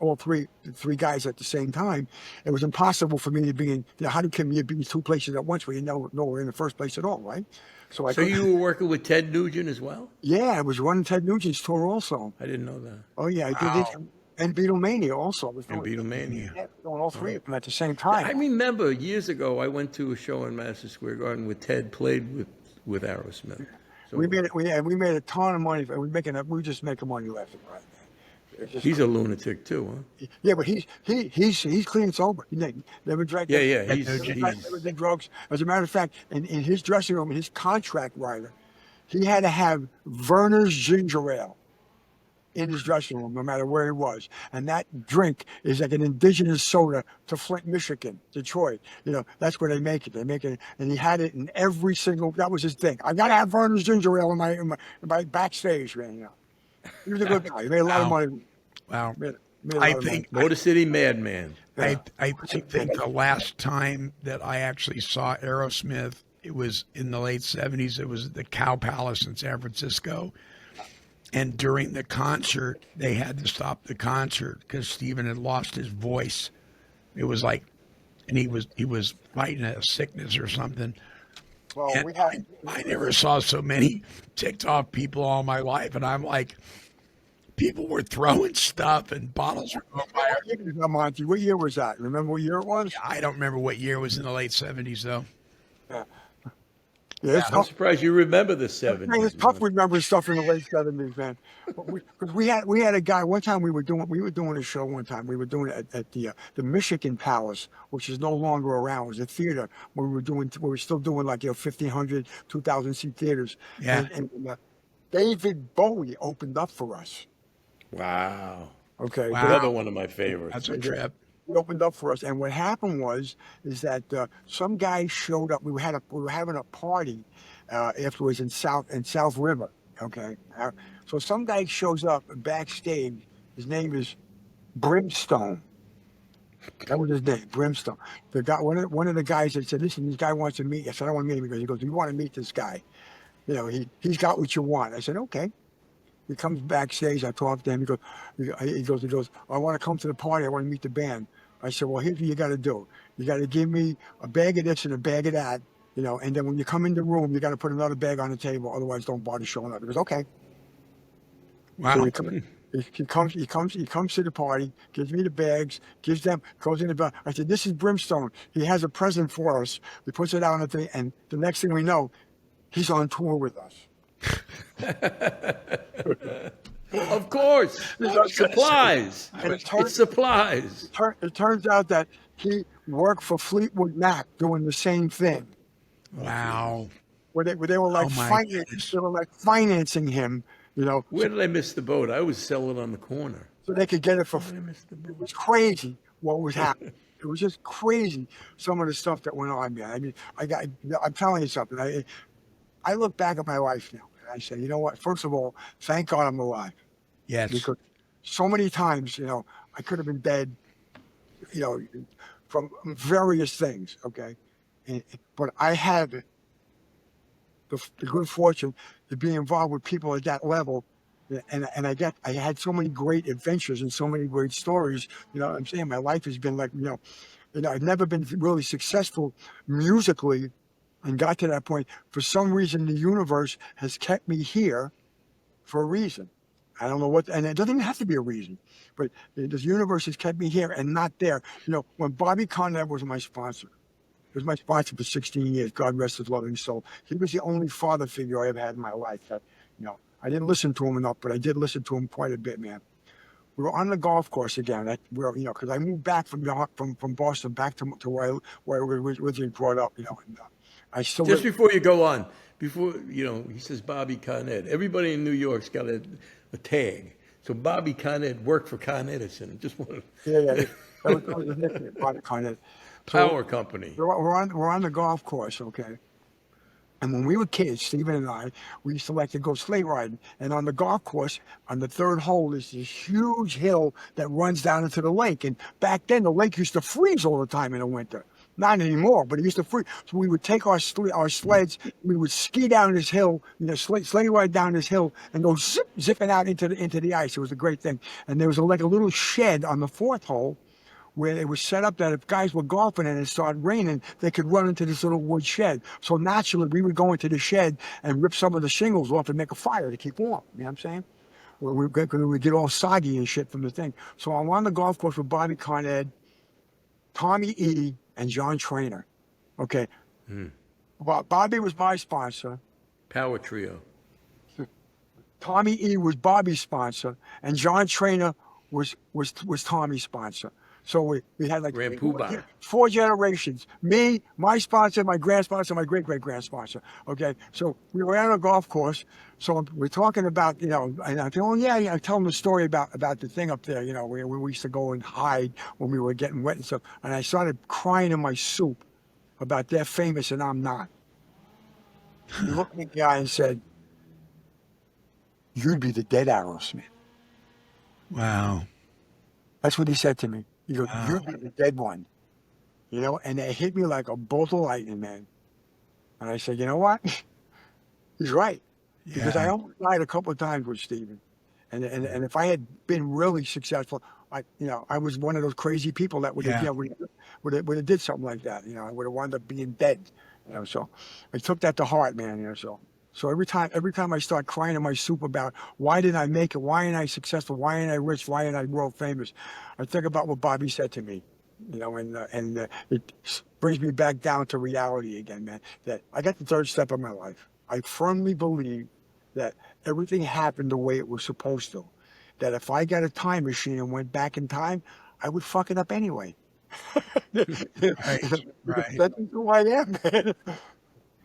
Speaker 6: guys at the same time. It was impossible for me to be in. How can you be in two places at once where you know we're in the first place at all, right? So
Speaker 5: you were working with Ted Nugent as well?
Speaker 6: Yeah, I was running Ted Nugent's tour also.
Speaker 5: I didn't know that.
Speaker 6: Oh yeah, I did it. And Beatlemania also.
Speaker 5: Beatlemania.
Speaker 6: Yeah, doing all three of them at the same time.
Speaker 5: I remember years ago I went to a show in Madison Square Garden where Ted played with Aerosmith. So
Speaker 6: we made a ton of money. We were just making money left and right.
Speaker 5: He's a lunatic too, huh?
Speaker 6: Yeah, but he's clean and sober. He never drank.
Speaker 5: Yeah.
Speaker 6: Never did drugs. As a matter of fact, in his dressing room, his contract writer, he had to have Verner's ginger ale in his dressing room, no matter where he was. And that drink is like an indigenous soda to Flint, Michigan, Detroit. That's where they make it. They make it, and he had it in every single. That was his thing. I gotta have Verner's ginger ale in my backstage, man. He was a good guy. He made a lot of money.
Speaker 4: Wow.
Speaker 6: I think
Speaker 5: Motor City Madman.
Speaker 4: I think the last time that I actually saw Aerosmith, it was in the late 70s. It was at the Cow Palace in San Francisco. And during the concert, they had to stop the concert because Steven had lost his voice. It was like, and he was fighting a sickness or something.
Speaker 6: Well,
Speaker 4: and I never saw so many ticked off people all my life. And I'm like, people were throwing stuff and bottles were going by.
Speaker 6: Monty, what year was that? Remember what year it was?
Speaker 4: I don't remember what year. It was in the late 70s, though.
Speaker 6: Yeah,
Speaker 5: I'm surprised you remember the 70s.
Speaker 6: It's tough remembering stuff in the late 70s, man. Because we had a guy one time we were doing a show one time. We were doing it at the Michigan Palace, which is no longer around. It was a theater where we were still doing like 1,500, 2,000 seat theaters.
Speaker 4: Yeah.
Speaker 6: And David Bowie opened up for us.
Speaker 5: Wow.
Speaker 6: Okay.
Speaker 4: Wow.
Speaker 5: Another one of my favorites.
Speaker 4: That's a trip.
Speaker 6: He opened up for us, and what happened is that some guy showed up. We were having a party afterwards in South River. Okay, so some guy shows up backstage. His name is Brimstone. That was his name, Brimstone. The guy, one of the guys that said, "Listen, this guy wants to meet you." I said, "I don't want to meet him." He goes, "You want to meet this guy? You know, he's got what you want." I said, "Okay." He comes backstage. I talk to him. He goes. "I want to come to the party. I want to meet the band." I said, "Well, here's what you got to do. You got to give me a bag of this and a bag of that, you know. And then when you come in the room, you got to put another bag on the table. Otherwise, don't bother showing up." He goes, "Okay."
Speaker 4: Wow.
Speaker 6: So he comes to the party, gives me the bags, gives them, goes in the back. I said, "This is Brimstone. He has a present for us." He puts it out on the thing, and the next thing we know, he's on tour with us.
Speaker 5: Of course, supplies. It's supplies.
Speaker 6: It turns out that he worked for Fleetwood Mac doing the same thing.
Speaker 4: Wow.
Speaker 6: Where they were like financing him, you know.
Speaker 5: Where did I miss the boat? I was selling on the corner.
Speaker 6: So they could get it for
Speaker 5: Where did I miss the
Speaker 6: It
Speaker 5: boat?
Speaker 6: was crazy what was happening. It was just crazy, some of the stuff that went on, man. I mean, I'm telling you something. I look back at my life now and I say, you know what? First of all, thank God I'm alive.
Speaker 4: Yes.
Speaker 6: Because so many times, you know, I could have been dead, you know, from various things, okay? But I had the good fortune to be involved with people at that level. And I had so many great adventures and so many great stories. You know what I'm saying? My life has been like, you know, I've never been really successful musically and got to that point. For some reason, the universe has kept me here for a reason. I don't know what, and it doesn't even have to be a reason, but the universe has kept me here and not there. You know, when Bobby Conrad was my sponsor, he was my sponsor for 16 years. God rest his loving soul. He was the only father figure I ever had in my life. That, you know, I didn't listen to him enough, but I did listen to him quite a bit, man. We were on the golf course again. Where, you know, because I moved back from Boston back to where I was originally brought up. You know, and I still
Speaker 5: Just before you go on, before, you know, he says Bobby Con Ed. Everybody in New York's got a tag. So Bobby Con Ed worked for Con Edison. Just want to.
Speaker 6: Yeah. That was the nickname, Bobby Con Ed.
Speaker 5: Power company.
Speaker 6: We're on the golf course, okay. And when we were kids, Stephen and I, we used to like to go sleigh riding. And on the golf course, on the third hole, is this huge hill that runs down into the lake. And back then, the lake used to freeze all the time in the winter. Not anymore, but it used to freeze. So we would take our sleds, we would ski down this hill, you know, sleigh ride down this hill, and go zipping out into the ice. It was a great thing. And there was like a little shed on the fourth hole, where it was set up that if guys were golfing and it started raining, they could run into this little wood shed. So naturally, we would go into the shed and rip some of the shingles off and make a fire to keep warm. You know what I'm saying? We get all soggy and shit from the thing. So I'm on the golf course with Bobby Con Ed, Tommy E., and John Trainer. Okay. Bobby was my sponsor.
Speaker 5: Power trio.
Speaker 6: Tommy E. was Bobby's sponsor, and John Trainer was Tommy's sponsor. So we had like
Speaker 5: Grand Poobah.
Speaker 6: 4 generations. Me, my sponsor, my grand sponsor, my great-great-grand sponsor. Okay, so we were on a golf course. So we're talking about, you know, and I tell him, I tell him the story about the thing up there, you know, where we used to go and hide when we were getting wet and stuff. And I started crying in my soup about they're famous and I'm not. He looked at the guy and said, "You'd be the dead Aerosmith."
Speaker 4: Wow.
Speaker 6: That's what he said to me. He goes, "You'd be the dead one." You know, and it hit me like a bolt of lightning, man. And I said, you know what? He's right. Because I almost died a couple of times with Steven. And if I had been really successful, I was one of those crazy people that would have did something like that. You know, I would have wound up being dead. You know, so I took that to heart, man. You know, so every time I start crying in my soup about why didn't I make it, why ain't I successful, why ain't I rich, why ain't I world famous, I think about what Bobby said to me. You know, and it brings me back down to reality again, man. That I got the third step of my life. I firmly believe that everything happened the way it was supposed to. That if I got a time machine and went back in time, I would fuck it up anyway.
Speaker 4: Right.
Speaker 6: That's who I am, man.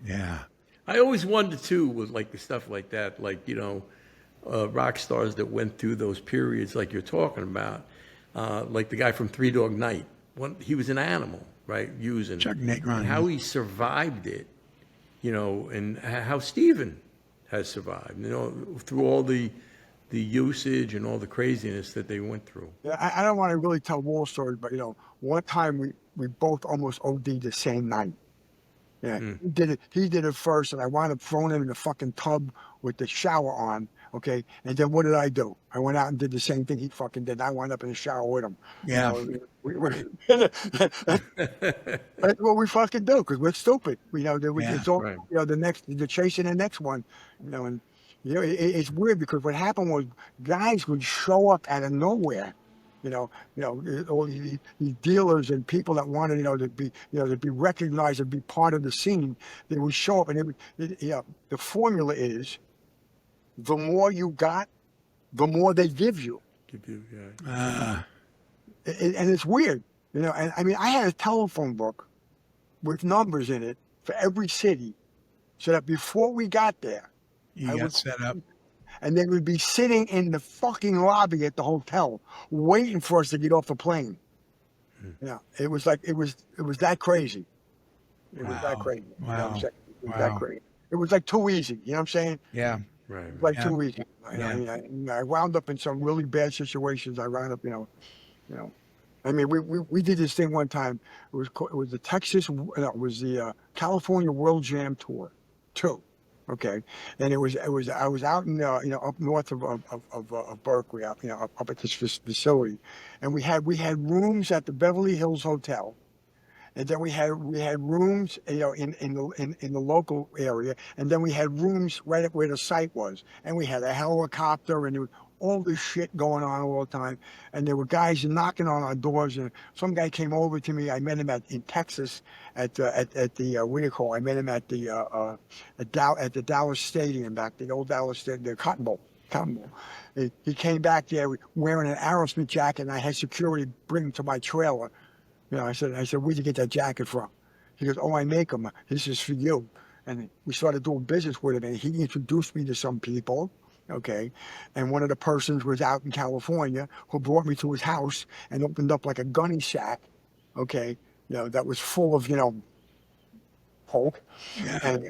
Speaker 4: Yeah.
Speaker 5: I always wondered too with like the stuff like that, like, you know, rock stars that went through those periods like you're talking about. like the guy from Three Dog Night. He was an animal, right? Using
Speaker 4: Chuck Negron.
Speaker 5: and how he survived it, and how Steven has survived, through all the usage and all the craziness that they went through.
Speaker 6: Yeah, I don't want to really tell war stories, but one time we both almost OD'd the same night. Yeah, he did it first, and I wound up throwing him in the fucking tub with the shower on. Okay, and then what did I do? I went out and did the same thing he fucking did. I wound up in the shower with him.
Speaker 4: Yeah.
Speaker 6: That's what we fucking do because we're stupid. It's all
Speaker 5: right.
Speaker 6: the chasing the next one. And it's weird because what happened was guys would show up out of nowhere. All these dealers and people that wanted, to be recognized and be part of the scene. They would show up, and the formula is, the more you got, the more they give you. And it's weird, And I mean, I had a telephone book with numbers in it for every city, so that before we got there,
Speaker 4: You got set up.
Speaker 6: and they would be sitting in the fucking lobby at the hotel waiting for us to get off the plane. It was like it was that crazy. It was that crazy. You know what I'm saying? It was that crazy. It was like too easy. You know what I'm saying?
Speaker 4: Yeah.
Speaker 5: Right.
Speaker 6: It was like too easy. I wound up in some really bad situations. I wound up, I mean, we did this thing one time. It was the California World Jam Tour, 2. Okay, and I was out in up north of Berkeley, up at this facility, and we had rooms at the Beverly Hills Hotel, and then we had rooms in the local area, and then we had rooms right up where the site was, and we had a helicopter, and there was all this shit going on all the time, and there were guys knocking on our doors, and some guy came over to me. I met him in Texas at the what do you call it? I met him at the Dallas Stadium, the old Dallas Stadium, the Cotton Bowl. He came back there wearing an Aerosmith jacket, and I had security bring him to my trailer. I said, where'd you get that jacket from? He goes, oh, I make them. This is for you. And we started doing business with him, and he introduced me to some people. Okay, and one of the persons was out in California who brought me to his house and opened up like a gunny sack, okay, that was full of, coke, and he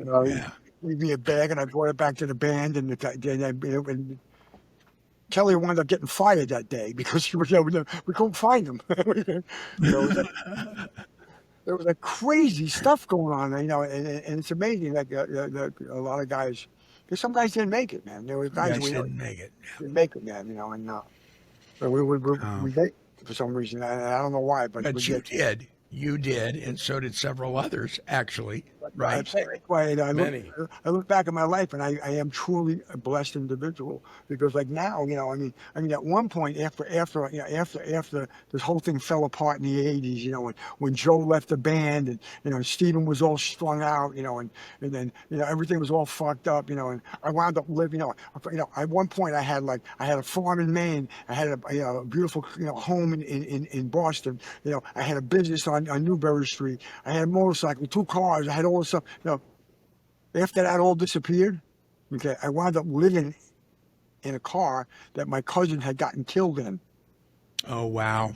Speaker 6: gave me a bag, and I brought it back to the band, and Kelly wound up getting fired that day because we couldn't find him. There was like crazy stuff going on, and it's amazing that a lot of guys. Because some guys didn't make it, man. There were guys who
Speaker 4: didn't make it.
Speaker 6: Didn't make it, man. But we did for some reason. I don't know why, but we
Speaker 4: you did. You did, and so did several others, actually. Right.
Speaker 6: I look back at my life, and I am truly a blessed individual because, like now, I mean, at one point after this whole thing fell apart in the '80s, when Joe left the band, and Stephen was all strung out, and then everything was all fucked up, and I wound up living, at one point I had a farm in Maine, I had a beautiful home in Boston, I had a business on Newbury Street, I had a motorcycle, 2 cars, I had all this stuff. After that all disappeared, okay, I wound up living in a car that my cousin had gotten killed in.
Speaker 4: Oh wow.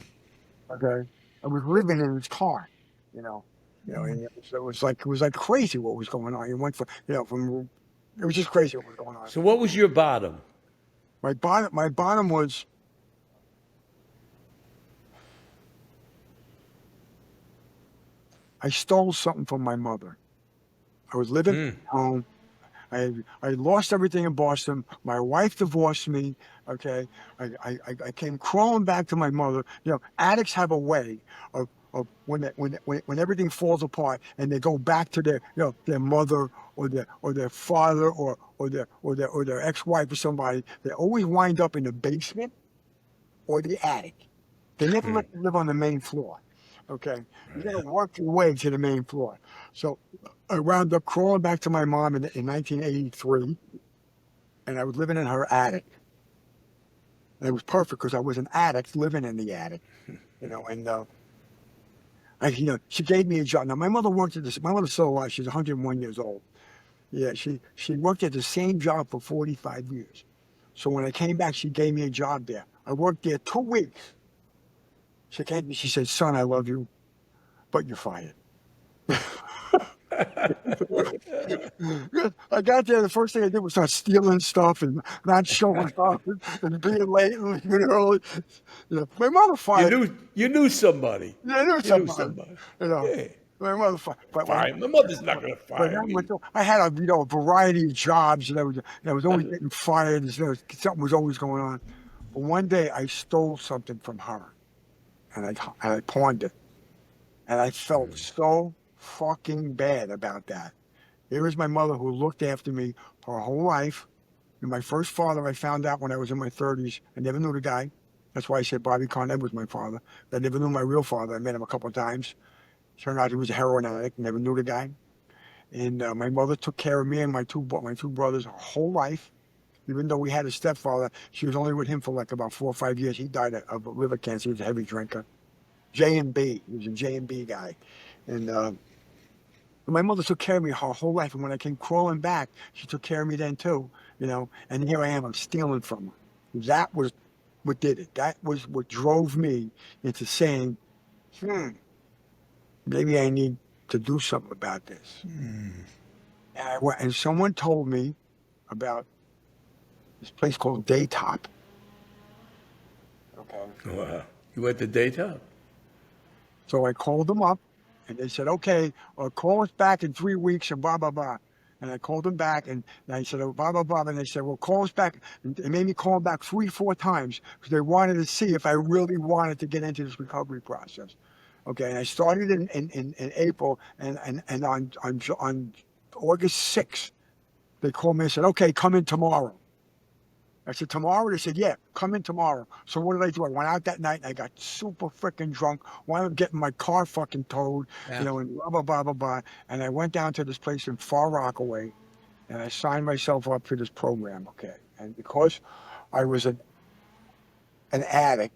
Speaker 6: Okay, I was living in his car, and it was like crazy what was going on. It went from it was just crazy what was going on.
Speaker 5: So what was your bottom?
Speaker 6: My bottom was I stole something from my mother. I was living at home. I lost everything in Boston. My wife divorced me. Okay, I came crawling back to my mother. Addicts have a way of when everything falls apart and they go back to their mother or their father or their ex-wife or somebody. They always wind up in the basement or the attic. They never let them live on the main floor. Okay, you gotta work your way to the main floor. So I wound up crawling back to my mom in 1983, and I was living in her attic. And it was perfect because I was an addict living in the attic, and she gave me a job. Now my mother worked at this. My mother's still alive. She's 101 years old. Yeah, she worked at the same job for 45 years. So when I came back, she gave me a job there. I worked there 2 weeks. She came to me, she said, son, I love you, but you're fired. I got there, the first thing I did was start stealing stuff and not showing up and being late and leaving early. My mother
Speaker 5: You
Speaker 6: fired me.
Speaker 5: knew somebody.
Speaker 6: Yeah, I knew
Speaker 5: You knew
Speaker 6: somebody.
Speaker 5: somebody.
Speaker 6: You know,
Speaker 5: Yeah.
Speaker 6: my mother fired. But when,
Speaker 5: Fine. My mother's not going to
Speaker 6: but
Speaker 5: fire me.
Speaker 6: I had a variety of jobs, and I was always getting fired. Something was always going on. But one day I stole something from her, and I pawned it, and I felt so fucking bad about that. Here is my mother who looked after me her whole life. And my first father I found out when I was in my 30s. I never knew the guy. That's why I said Bobby Con Ed was my father. I never knew my real father. I met him a couple of times. Turned out he was a heroin addict. Never knew the guy. And my mother took care of me and my two brothers her whole life. Even though we had a stepfather, she was only with him for like about 4 or 5 years. He died of liver cancer. He was a heavy drinker. J&B. He was a J&B guy. And my mother took care of me her whole life. And when I came crawling back, she took care of me then too, And here I am, I'm stealing from her. That was what did it. That was what drove me into saying, maybe I need to do something about this. And someone told me about this place called Daytop. Okay.
Speaker 5: Wow. You went to Daytop?
Speaker 6: So I called them up, and they said, okay, call us back in 3 weeks and blah, blah, blah. And I called them back, and I said, blah, blah, blah. And they said, well, call us back. And they made me call them back 3, 4 times because they wanted to see if I really wanted to get into this recovery process. Okay, and I started in April, and on August 6th, they called me and said, okay, come in tomorrow. I said, tomorrow? They said, yeah, come in tomorrow. So what did I do? I went out that night and I got super freaking drunk, wound up getting my car fucking towed, and blah, blah, blah, blah, blah. And I went down to this place in Far Rockaway and I signed myself up for this program, okay? And because I was an addict,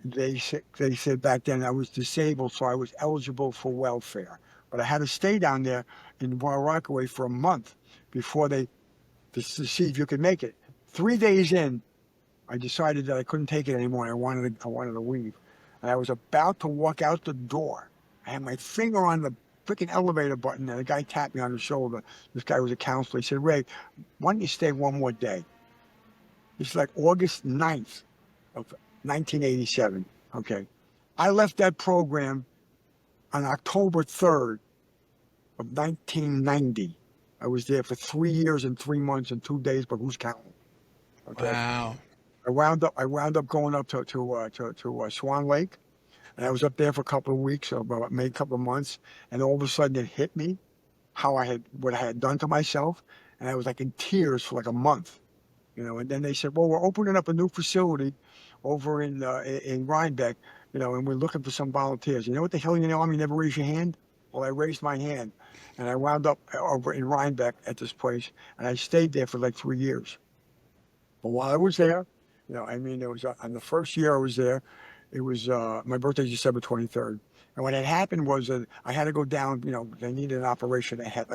Speaker 6: they said back then I was disabled, so I was eligible for welfare. But I had to stay down there in Far Rockaway for a month before to see if you could make it. 3 days in, I decided that I couldn't take it anymore. I wanted to leave. And I was about to walk out the door. I had my finger on the freaking elevator button, and the guy tapped me on the shoulder. This guy was a counselor. He said, Ray, why don't you stay one more day? It's like August 9th of 1987. Okay. I left that program on October 3rd of 1990. I was there for 3 years and 3 months and 2 days, but who's counting? Okay.
Speaker 3: Wow.
Speaker 6: I wound up going up to Swan Lake, and I was up there for a couple of weeks, about maybe a couple of months, and all of a sudden it hit me what I had done to myself, and I was like in tears for like a month, And then they said, well, we're opening up a new facility over in Rhinebeck, and we're looking for some volunteers. You know what the hell, you never raise your hand? Well, I raised my hand, and I wound up over in Rhinebeck at this place, and I stayed there for like 3 years. But while I was there, it was on the first year I was there, it was my birthday's December 23rd. And what had happened was that I had to go down, they needed an operation. I had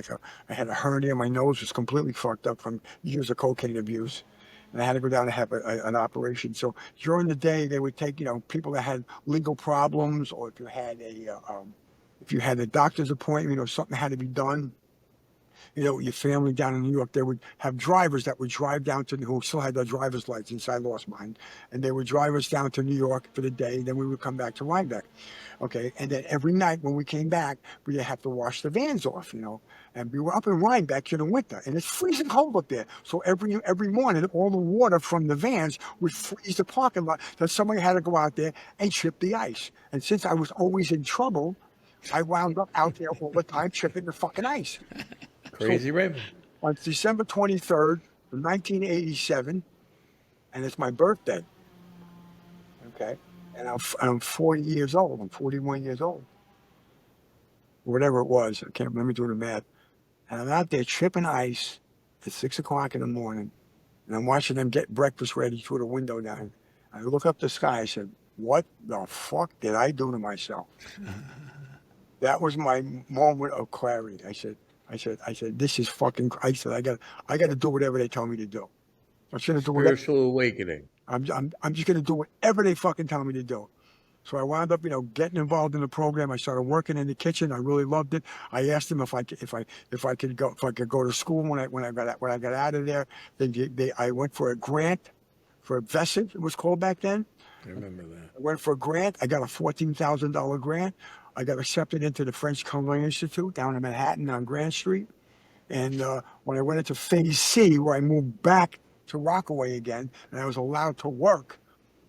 Speaker 6: a hernia. My nose was completely fucked up from years of cocaine abuse. And I had to go down and have an operation. So during the day, they would take, people that had legal problems, or if you had a doctor's appointment or something had to be done, your family down in New York, they would have drivers that would drive down who still had their driver's license. I lost mine. And they would drive us down to New York for the day. Then we would come back to Rhinebeck. Okay. And then every night when we came back, we'd have to wash the vans off, And we were up in Rhinebeck in the winter, and it's freezing cold up there. So every morning, all the water from the vans would freeze the parking lot. So somebody had to go out there and chip the ice. And since I was always in trouble, I wound up out there all the time chipping the fucking ice.
Speaker 5: Crazy Raymond.
Speaker 6: On December 23rd, 1987, and it's my birthday. Okay, and I'm 40 years old. I'm 41 years old. Whatever it was, let me do the math. And I'm out there chipping ice at 6 o'clock in the morning, and I'm watching them get breakfast ready through the window down. I look up the sky. I said, "What the fuck did I do to myself?" That was my moment of clarity. I said, this is fucking. I said, I got to do whatever they tell me to do. I'm just gonna do
Speaker 5: Spiritual awakening.
Speaker 6: I'm just gonna do whatever they fucking tell me to do. So I wound up, getting involved in the program. I started working in the kitchen. I really loved it. I asked them if I could go to school when I got out of there. I went for a grant for a VESID, it was called back then.
Speaker 5: I remember that.
Speaker 6: I went for a grant. I got a $14,000 grant. I got accepted into the French Culinary Institute down in Manhattan on Grand Street. And when I went into Phase C, where I moved back to Rockaway again, and I was allowed to work,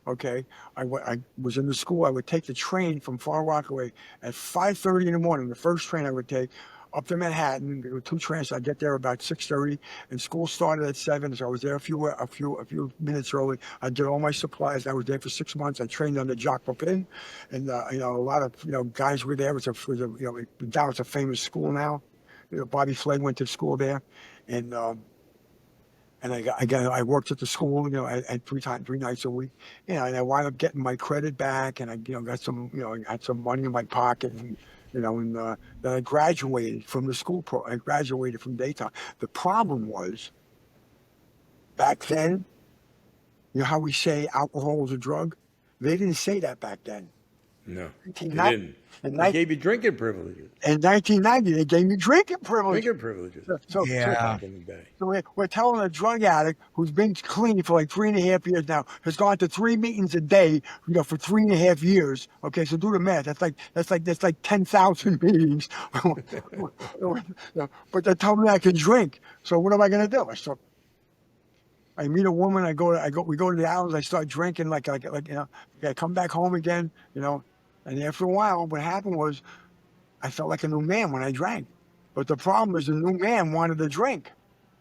Speaker 6: okay, I was in the school. I would take the train from Far Rockaway at 5:30 in the morning, the first train I would take, up to Manhattan. There were 2 trains. I'd get there about 6:30, and school started at 7, so I was there a few minutes early. I'd get all my supplies. I was there for 6 months. I trained under Jacques Pepin, and a lot of guys were there. Now it's a famous school now. Bobby Flay went to school there, and I worked at the school, at 3 nights a week, and I wound up getting my credit back, and I got some, I had some money in my pocket, and then I graduated from the school I graduated from daytime. The problem was, back then, how we say alcohol is a drug? They didn't say that back then.
Speaker 5: No, they
Speaker 6: 1990
Speaker 5: didn't. They gave you drinking privileges.
Speaker 6: In 1990, they gave me drinking privileges.
Speaker 5: Drinking privileges.
Speaker 3: Yeah.
Speaker 5: Back in the day.
Speaker 6: So we're telling a drug addict who's been clean for like 3.5 years now, has gone to 3 meetings a day, for 3.5 years. Okay, so do the math. That's like 10,000 meetings. But they tell me I can drink. So what am I gonna do? I meet a woman. We go to the islands. I start drinking. I come back home again. And after a while, what happened was, I felt like a new man when I drank. But the problem is, the new man wanted to drink.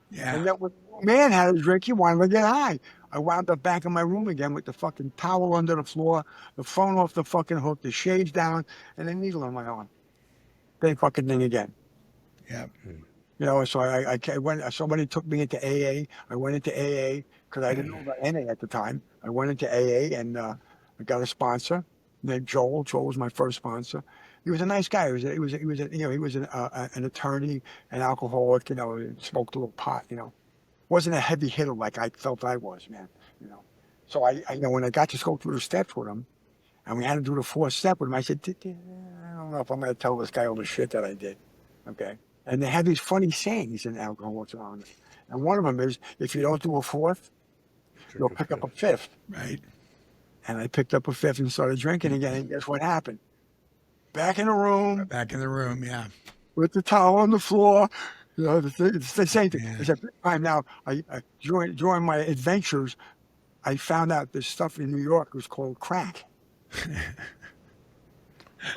Speaker 4: Yeah.
Speaker 6: And then when the new man had a drink, he wanted to get high. I wound up back in my room again with the fucking towel under the floor, the phone off the fucking hook, the shades down, and a needle on my arm. Same fucking thing again.
Speaker 4: Yeah.
Speaker 6: So I went. Somebody took me into AA. I went into AA because I didn't know about NA at the time. I went into AA and I got a sponsor named Joel. Joel was my first sponsor. He was a nice guy. He was an attorney, an alcoholic. Smoked a little pot. Wasn't a heavy hitter like I felt I was, man. So I when I got to go through the steps with him, and we had to do the 4th step with him, I said, I don't know if I'm going to tell this guy all the shit that I did. Okay. And they have these funny sayings in Alcoholics Anonymous. And one of them is, if you don't do a 4th, you'll pick up a 5th.
Speaker 4: Right.
Speaker 6: And I picked up a 5th and started drinking again. And guess what happened? Back in the room.
Speaker 4: Back in the room, yeah.
Speaker 6: With the towel on the floor. It's the same thing.
Speaker 4: Yeah.
Speaker 6: Except now, during my adventures, I found out this stuff in New York was called crack.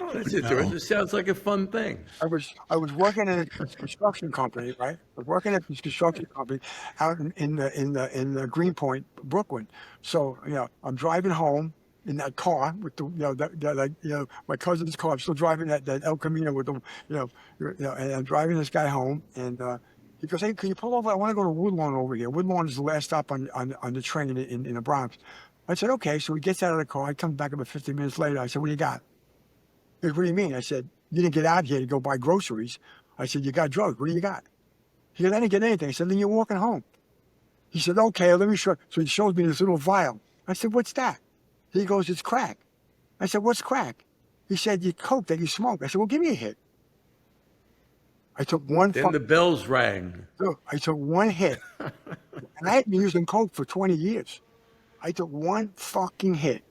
Speaker 5: Oh, that's interesting. It sounds like a fun thing.
Speaker 6: I was working in a construction company, right? I was working at this construction company out in the Greenpoint, Brooklyn. So I'm driving home in that car with my cousin's car. I'm still driving that El Camino with them, and I'm driving this guy home, and he goes, "Hey, can you pull over? I want to go to Woodlawn over here. Woodlawn is the last stop on the train in the Bronx." I said, "Okay." So he gets out of the car. I come back about 15 minutes later. I said, "What do you got?" He goes, "What do you mean?" I said, "You didn't get out here to go buy groceries." I said, "You got drugs. What do you got?" He goes, "I didn't get anything." I said, "Then you're walking home." He said, "Okay, let me show." So he shows me this little vial. I said, "What's that?" He goes, "It's crack." I said, "What's crack?" He said, "You coke that you smoke." I said, "Well, give me a hit." I took one.
Speaker 5: Then the bells rang.
Speaker 6: I took one hit. And I had been using coke for 20 years. I took one fucking hit.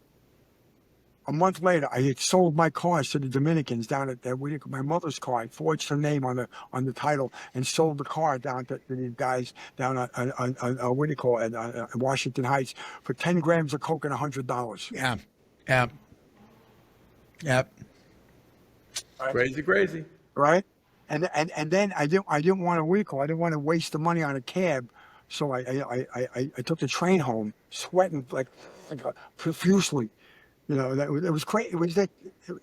Speaker 6: A month later, I had sold my cars to the Dominicans down at my mother's car. I forged her name on the title and sold the car down to these guys down on Washington Heights for 10 grams of coke and $100.
Speaker 4: Yeah. Yeah. Yep.
Speaker 5: Crazy.
Speaker 6: Right? And then I didn't want a vehicle. I didn't want to waste the money on a cab. So I took the train home, sweating like profusely. It was crazy.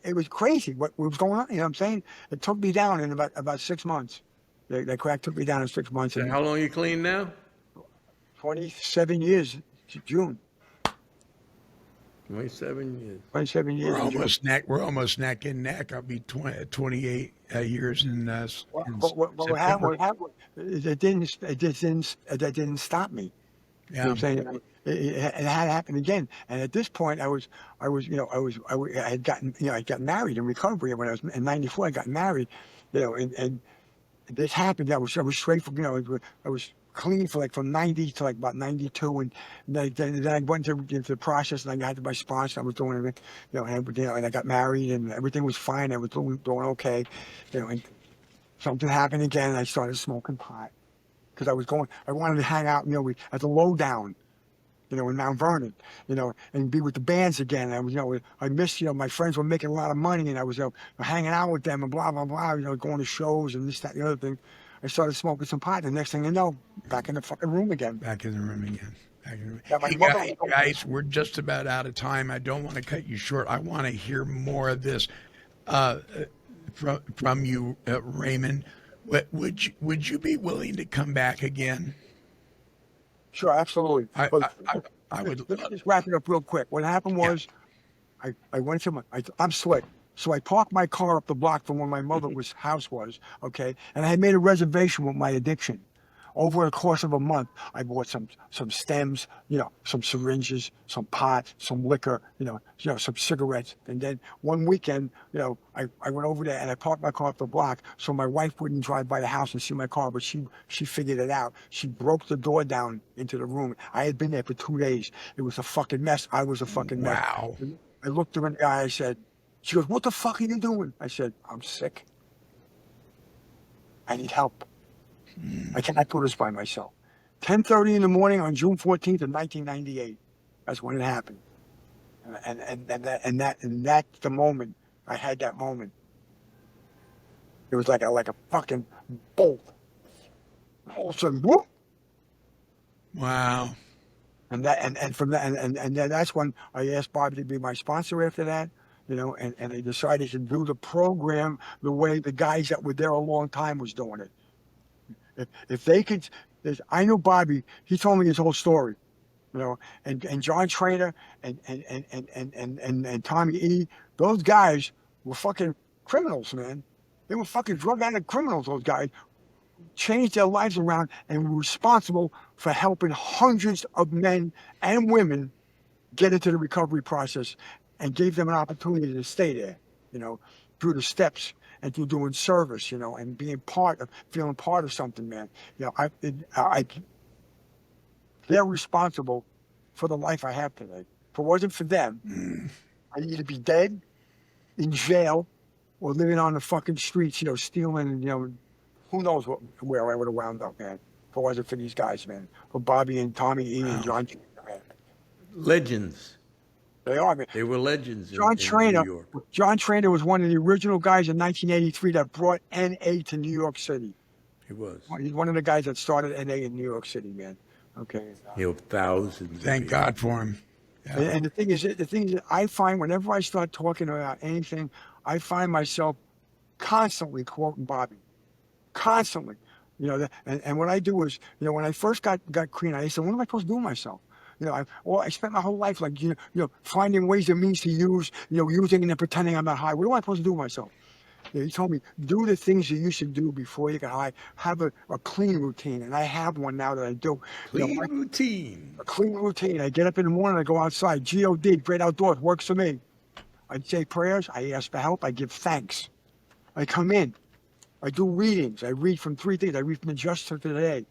Speaker 6: It was crazy what was going on. You know what I'm saying? It took me down in about 6 months. That crack took me down in 6 months.
Speaker 5: And how long are you clean now?
Speaker 6: 27 years, June.
Speaker 5: 27 years.
Speaker 6: 27 years.
Speaker 4: We're almost neck and neck. I'll be 28 years in.
Speaker 6: What happened? It didn't stop me.
Speaker 4: Yeah.
Speaker 6: You know what I'm saying? it had happened again. And at this point, I had gotten, I got married in recovery. When I was in '94, I got married, and this happened. I was straight from, I was clean for from '90 to about '92, and then I went into the process, and I had my sponsor. I was doing everything, and I got married, and everything was fine. I was doing okay, and something happened again. And I started smoking pot because I wanted to hang out, at the lowdown, in Mount Vernon, and be with the bands again. I was, I missed, my friends were making a lot of money, and I was, hanging out with them and blah, blah, blah, going to shows and this, that, and the other thing. I started smoking some pot, and the next thing you know, back in the fucking room again.
Speaker 4: Back in the room again.
Speaker 6: Yeah, my
Speaker 4: Hey,
Speaker 6: mother-
Speaker 4: guys, we're just about out of time. I don't want to cut you short. I want to hear more of this from you, Raymond. Would you be willing to come back again?
Speaker 6: Sure, absolutely.
Speaker 4: I would.
Speaker 6: Let me just wrap it up real quick. What happened was, I went to I'm slick. So I parked my car up the block from where my mother's house was, okay? And I had made a reservation with my addiction. Over the course of a month, I bought some stems, some syringes, some pot, some liquor, some cigarettes. And then one weekend, I went over there and I parked my car up the block so my wife wouldn't drive by the house and see my car, but she figured it out. She broke the door down into the room. I had been there for 2 days. It was a fucking mess. I was a fucking mess.
Speaker 4: Wow.
Speaker 6: I looked her in the eye. I said, she goes, "What the fuck are you doing?" I said, "I'm sick. I need help. I cannot do this by myself." 10:30 in the morning on June 14th of 1998. That's when it happened. And that's the moment. I had that moment. It was like a fucking bolt. All of a sudden, whoop.
Speaker 4: Wow.
Speaker 6: And then that's when I asked Bobby to be my sponsor after that. And they decided to do the program the way the guys that were there a long time was doing it. If they could, I know Bobby. He told me his whole story, and John Trainer and Tommy E. Those guys were fucking criminals, man. They were fucking drug addict criminals. Those guys changed their lives around and were responsible for helping hundreds of men and women get into the recovery process, and gave them an opportunity to stay there, through the steps and through doing service, and being feeling part of something, man. They're responsible for the life I have today. If it wasn't for them, I'd either be dead, in jail, or living on the fucking streets, stealing, who knows where I would have wound up, man. If it wasn't for these guys, man. For Bobby and Tommy E. and John, man.
Speaker 5: Legends.
Speaker 6: They are, man.
Speaker 5: They were legends in
Speaker 6: Trainer,
Speaker 5: New York.
Speaker 6: John Trainer was one of the original guys in 1983 that brought NA to New York City.
Speaker 5: He was.
Speaker 6: He's one of the guys that started NA in New York City, man. Okay.
Speaker 5: He helped thousands.
Speaker 4: Thank God for him. Yeah.
Speaker 6: And the thing is, I find whenever I start talking about anything, I find myself constantly quoting Bobby. Constantly. And what I do is, when I first got clean, I said, what am I supposed to do with myself? I spent my whole life finding ways and means to use, using and then pretending I'm not high. What am I supposed to do with myself? He told me, do the things that you should do before you get high. Have a clean routine, and I have one now that I do.
Speaker 5: Routine.
Speaker 6: A clean routine. I get up in the morning, I go outside. GOD, great outdoors, works for me. I say prayers, I ask for help, I give thanks. I come in, I do readings. I read from 3 things. I read from the Just to Today.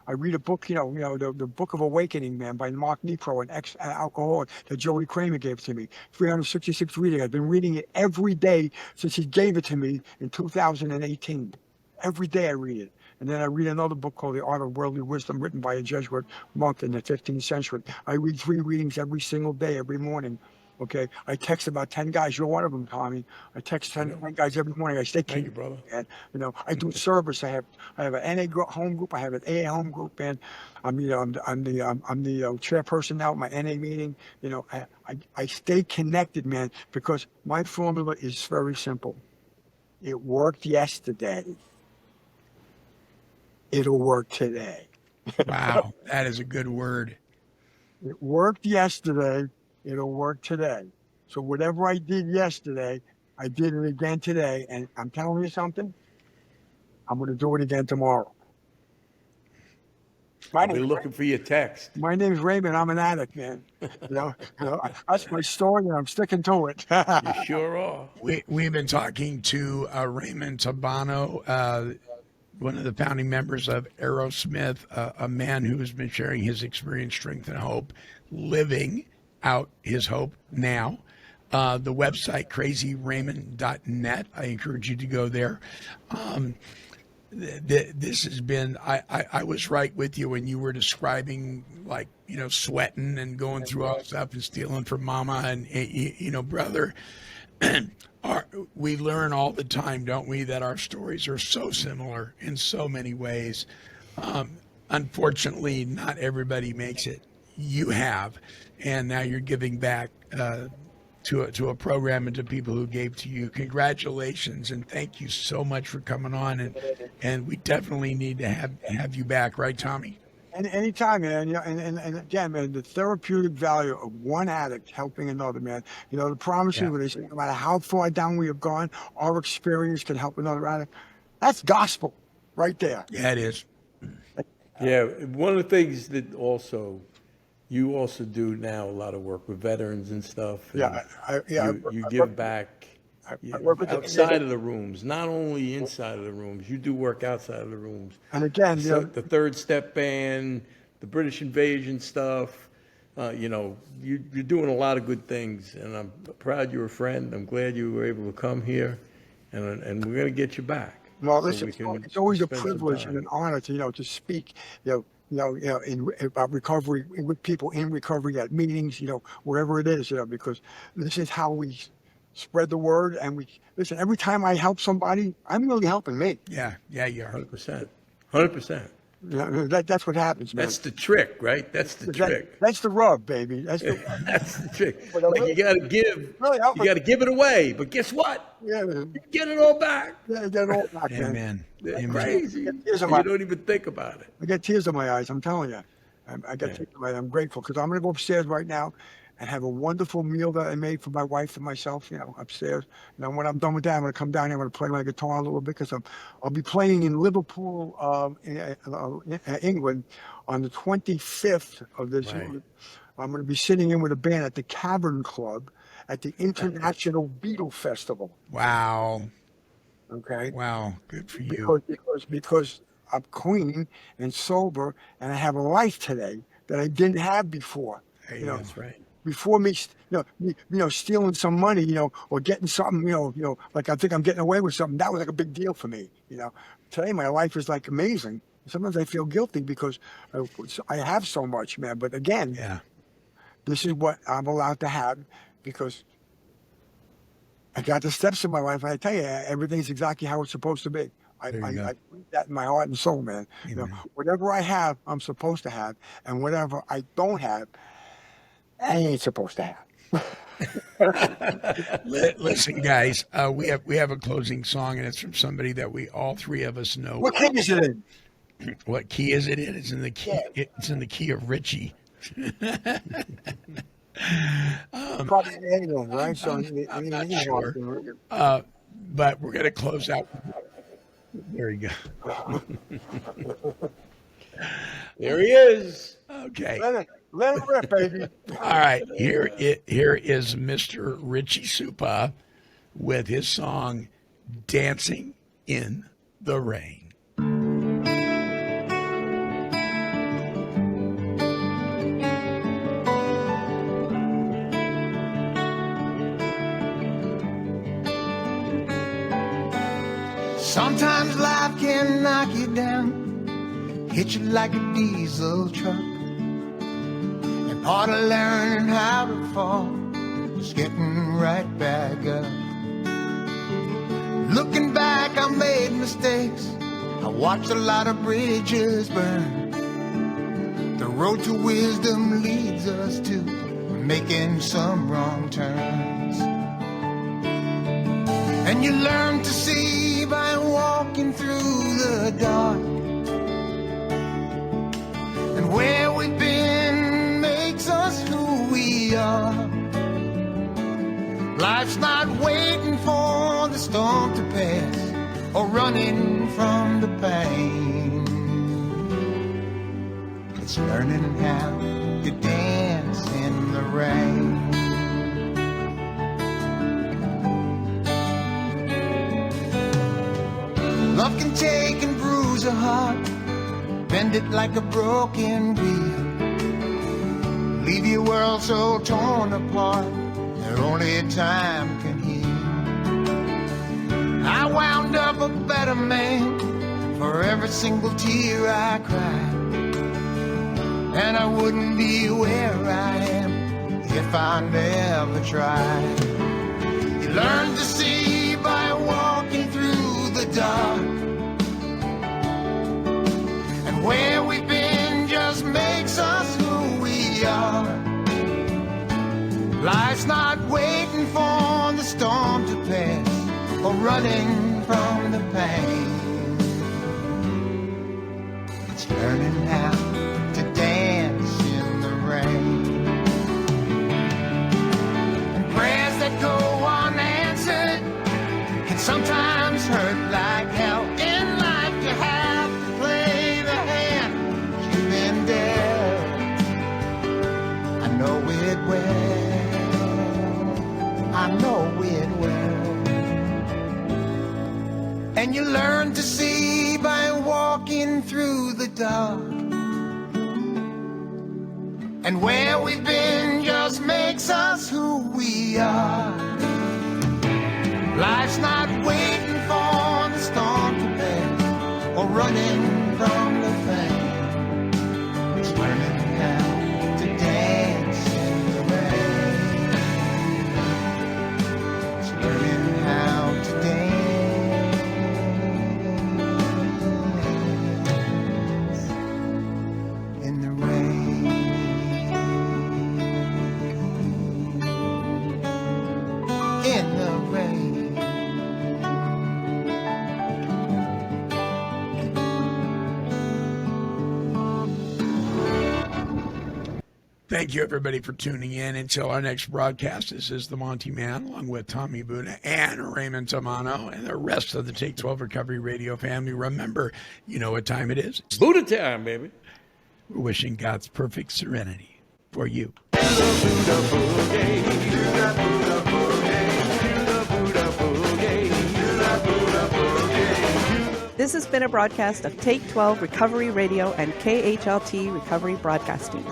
Speaker 6: I read a book, the Book of Awakening, man, by Mark Nepro, an ex-alcoholic that Joey Kramer gave to me. 366 reading. I've been reading it every day since he gave it to me in 2018. Every day I read it. And then I read another book called The Art of Worldly Wisdom, written by a Jesuit monk in the 15th century. I read 3 readings every single day, every morning. Okay, I text about 10 guys. You're one of them, Tommy. I text 10 guys every morning. I stay
Speaker 5: Thank you, brother.
Speaker 6: And I do service. I have an NA home group. I have an AA home group, and I'm the chairperson now at my NA meeting. I stay connected, man, because my formula is very simple. It worked yesterday. It'll work today.
Speaker 4: Wow, that is a good word.
Speaker 6: It worked yesterday. It'll work today. So whatever I did yesterday, I did it again today. And I'm telling you something, I'm going to do it again tomorrow. My
Speaker 5: I'll be
Speaker 6: name,
Speaker 5: looking for your text.
Speaker 6: my name's Raymond. I'm an addict, man. That's my story, and I'm sticking to it.
Speaker 5: You sure are.
Speaker 4: We've been talking to Raymond Tabano, one of the founding members of Aerosmith, a man who has been sharing his experience, strength, and hope, living out his hope now. The website, crazyraymond.net. I encourage you to go there. This has been, I was right with you when you were describing, like, sweating and going through all stuff and stealing from mama and, brother. We learn all the time, don't we, that our stories are so similar in so many ways. Unfortunately, not everybody makes it. You have, and now you're giving back to a program and to people who gave to you. Congratulations, and thank you so much for coming on. And we definitely need to have you back, right, Tommy?
Speaker 6: And anytime, man. And again, man, the therapeutic value of one addict helping another, man. The promises where they say no matter how far down we have gone, our experience can help another addict. That's gospel, right there.
Speaker 4: Yeah, it is.
Speaker 5: Yeah, one of the things that you also do now a lot of work with veterans and stuff. And you give back
Speaker 6: I work with
Speaker 5: outside of the rooms, not only inside of the rooms. You do work outside of the rooms.
Speaker 6: And again,
Speaker 5: the Third Step Band, the British Invasion stuff. You're doing a lot of good things, and I'm proud you're a friend. I'm glad you were able to come here, and we're going to get you back.
Speaker 6: Well,
Speaker 5: so
Speaker 6: listen, it's always a privilege and an honor to speak, about recovery with people in recovery at meetings, wherever it is, because this is how we spread the word. And listen, every time I help somebody, I'm really helping me.
Speaker 4: Yeah, you are.
Speaker 5: 100%.
Speaker 6: That's what happens, man.
Speaker 5: That's the trick, right? That's the trick.
Speaker 6: That's the rub, baby. That's the
Speaker 5: trick. Like you got to give, you got to give it away. But guess what?
Speaker 6: Yeah, man.
Speaker 5: You get it all back.
Speaker 6: Yeah, get it all back, man.
Speaker 4: Amen.
Speaker 5: It's crazy. You don't even think about it.
Speaker 6: I get tears in my eyes. I'm telling you. I get tears in my eyes. I'm grateful because I'm going to go upstairs right now and have a wonderful meal that I made for my wife and myself, upstairs. When I'm done with that, I'm going to come down here. I'm going to play my guitar a little bit because I'll be playing in Liverpool, England on the 25th of this year. I'm going to be sitting in with a band at the Cavern Club at the International Beatle Festival.
Speaker 4: Wow.
Speaker 6: Okay.
Speaker 4: Wow. Good for you.
Speaker 6: Because I'm clean and sober and I have a life today that I didn't have before.
Speaker 5: That's right.
Speaker 6: Before me, stealing some money, or getting something, like I think I'm getting away with something. That was like a big deal for me. Today my life is like amazing. Sometimes I feel guilty because I have so much, man. But again, this is what I'm allowed to have because I got the steps in my life. And I tell you, everything's exactly how it's supposed to be. I believe that in my heart and soul, man. Whatever I have, I'm supposed to have, and whatever I don't have, I ain't supposed to have.
Speaker 4: Listen, guys, we have a closing song, and it's from somebody that all three of us know.
Speaker 6: What key is it in?
Speaker 4: What key is it in? It's in the key. Yeah. It's in the key of Richie.
Speaker 6: Probably England, right?
Speaker 4: I'm not sure. But we're going to close out. There you go.
Speaker 5: There he is.
Speaker 4: Okay.
Speaker 6: Let it rip, baby.
Speaker 4: All right. Here is Mr. Richie Supa with his song Dancing in the Rain.
Speaker 8: Sometimes life can knock you down, hit you like a diesel truck. And part of learning how to fall is getting right back up. Looking back, I made mistakes. I watched a lot of bridges burn. The road to wisdom leads us to making some wrong turns. And you learn to see by walking through the dark. And where we've been makes us who we are. Life's not waiting for the storm to pass or running from the pain. It's learning how to dance in the rain. Love can take and bruise a heart, bend it like a broken wheel, leave your world so torn apart that only time can heal. I wound up a better man for every single tear I cried, and I wouldn't be where I am if I never tried. You learn to see by walking through the dark, and where we've been just makes us who we are. Life's not waiting for the storm to pass or running from the pain. It's learning how to dance in the rain. And prayers that go unanswered can sometimes hurt like hell. In life you have to play the hand you've been dealt. I know it well, I know it well. And you learn to see by walking through the dark, and where we've been just makes us who we are. Life's not waiting for the storm to pass or running from the pain. It's learning how to dance in the rain. It's learning how to dance in the rain. In the rain.
Speaker 4: Thank you, everybody, for tuning in. Until our next broadcast, this is the Monty Man, along with Tommy Buddha and Raymond Tabano and the rest of the Take 12 Recovery Radio family. Remember, you know what time it is.
Speaker 5: Buddha time, baby.
Speaker 4: We're wishing God's perfect serenity for you.
Speaker 1: This has been a broadcast of Take 12 Recovery Radio and KHLT Recovery Broadcasting.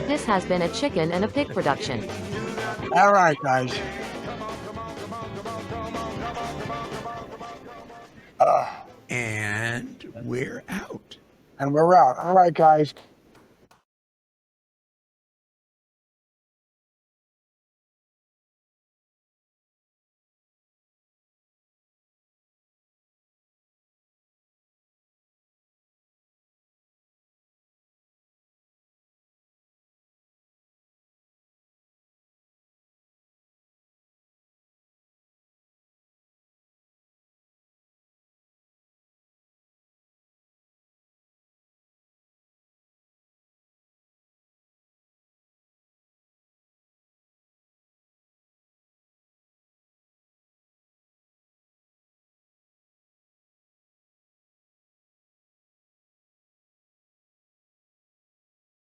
Speaker 9: This has been a Chicken and a Pig production.
Speaker 6: All right, guys.
Speaker 4: And we're out.
Speaker 6: And we're out. All right, guys.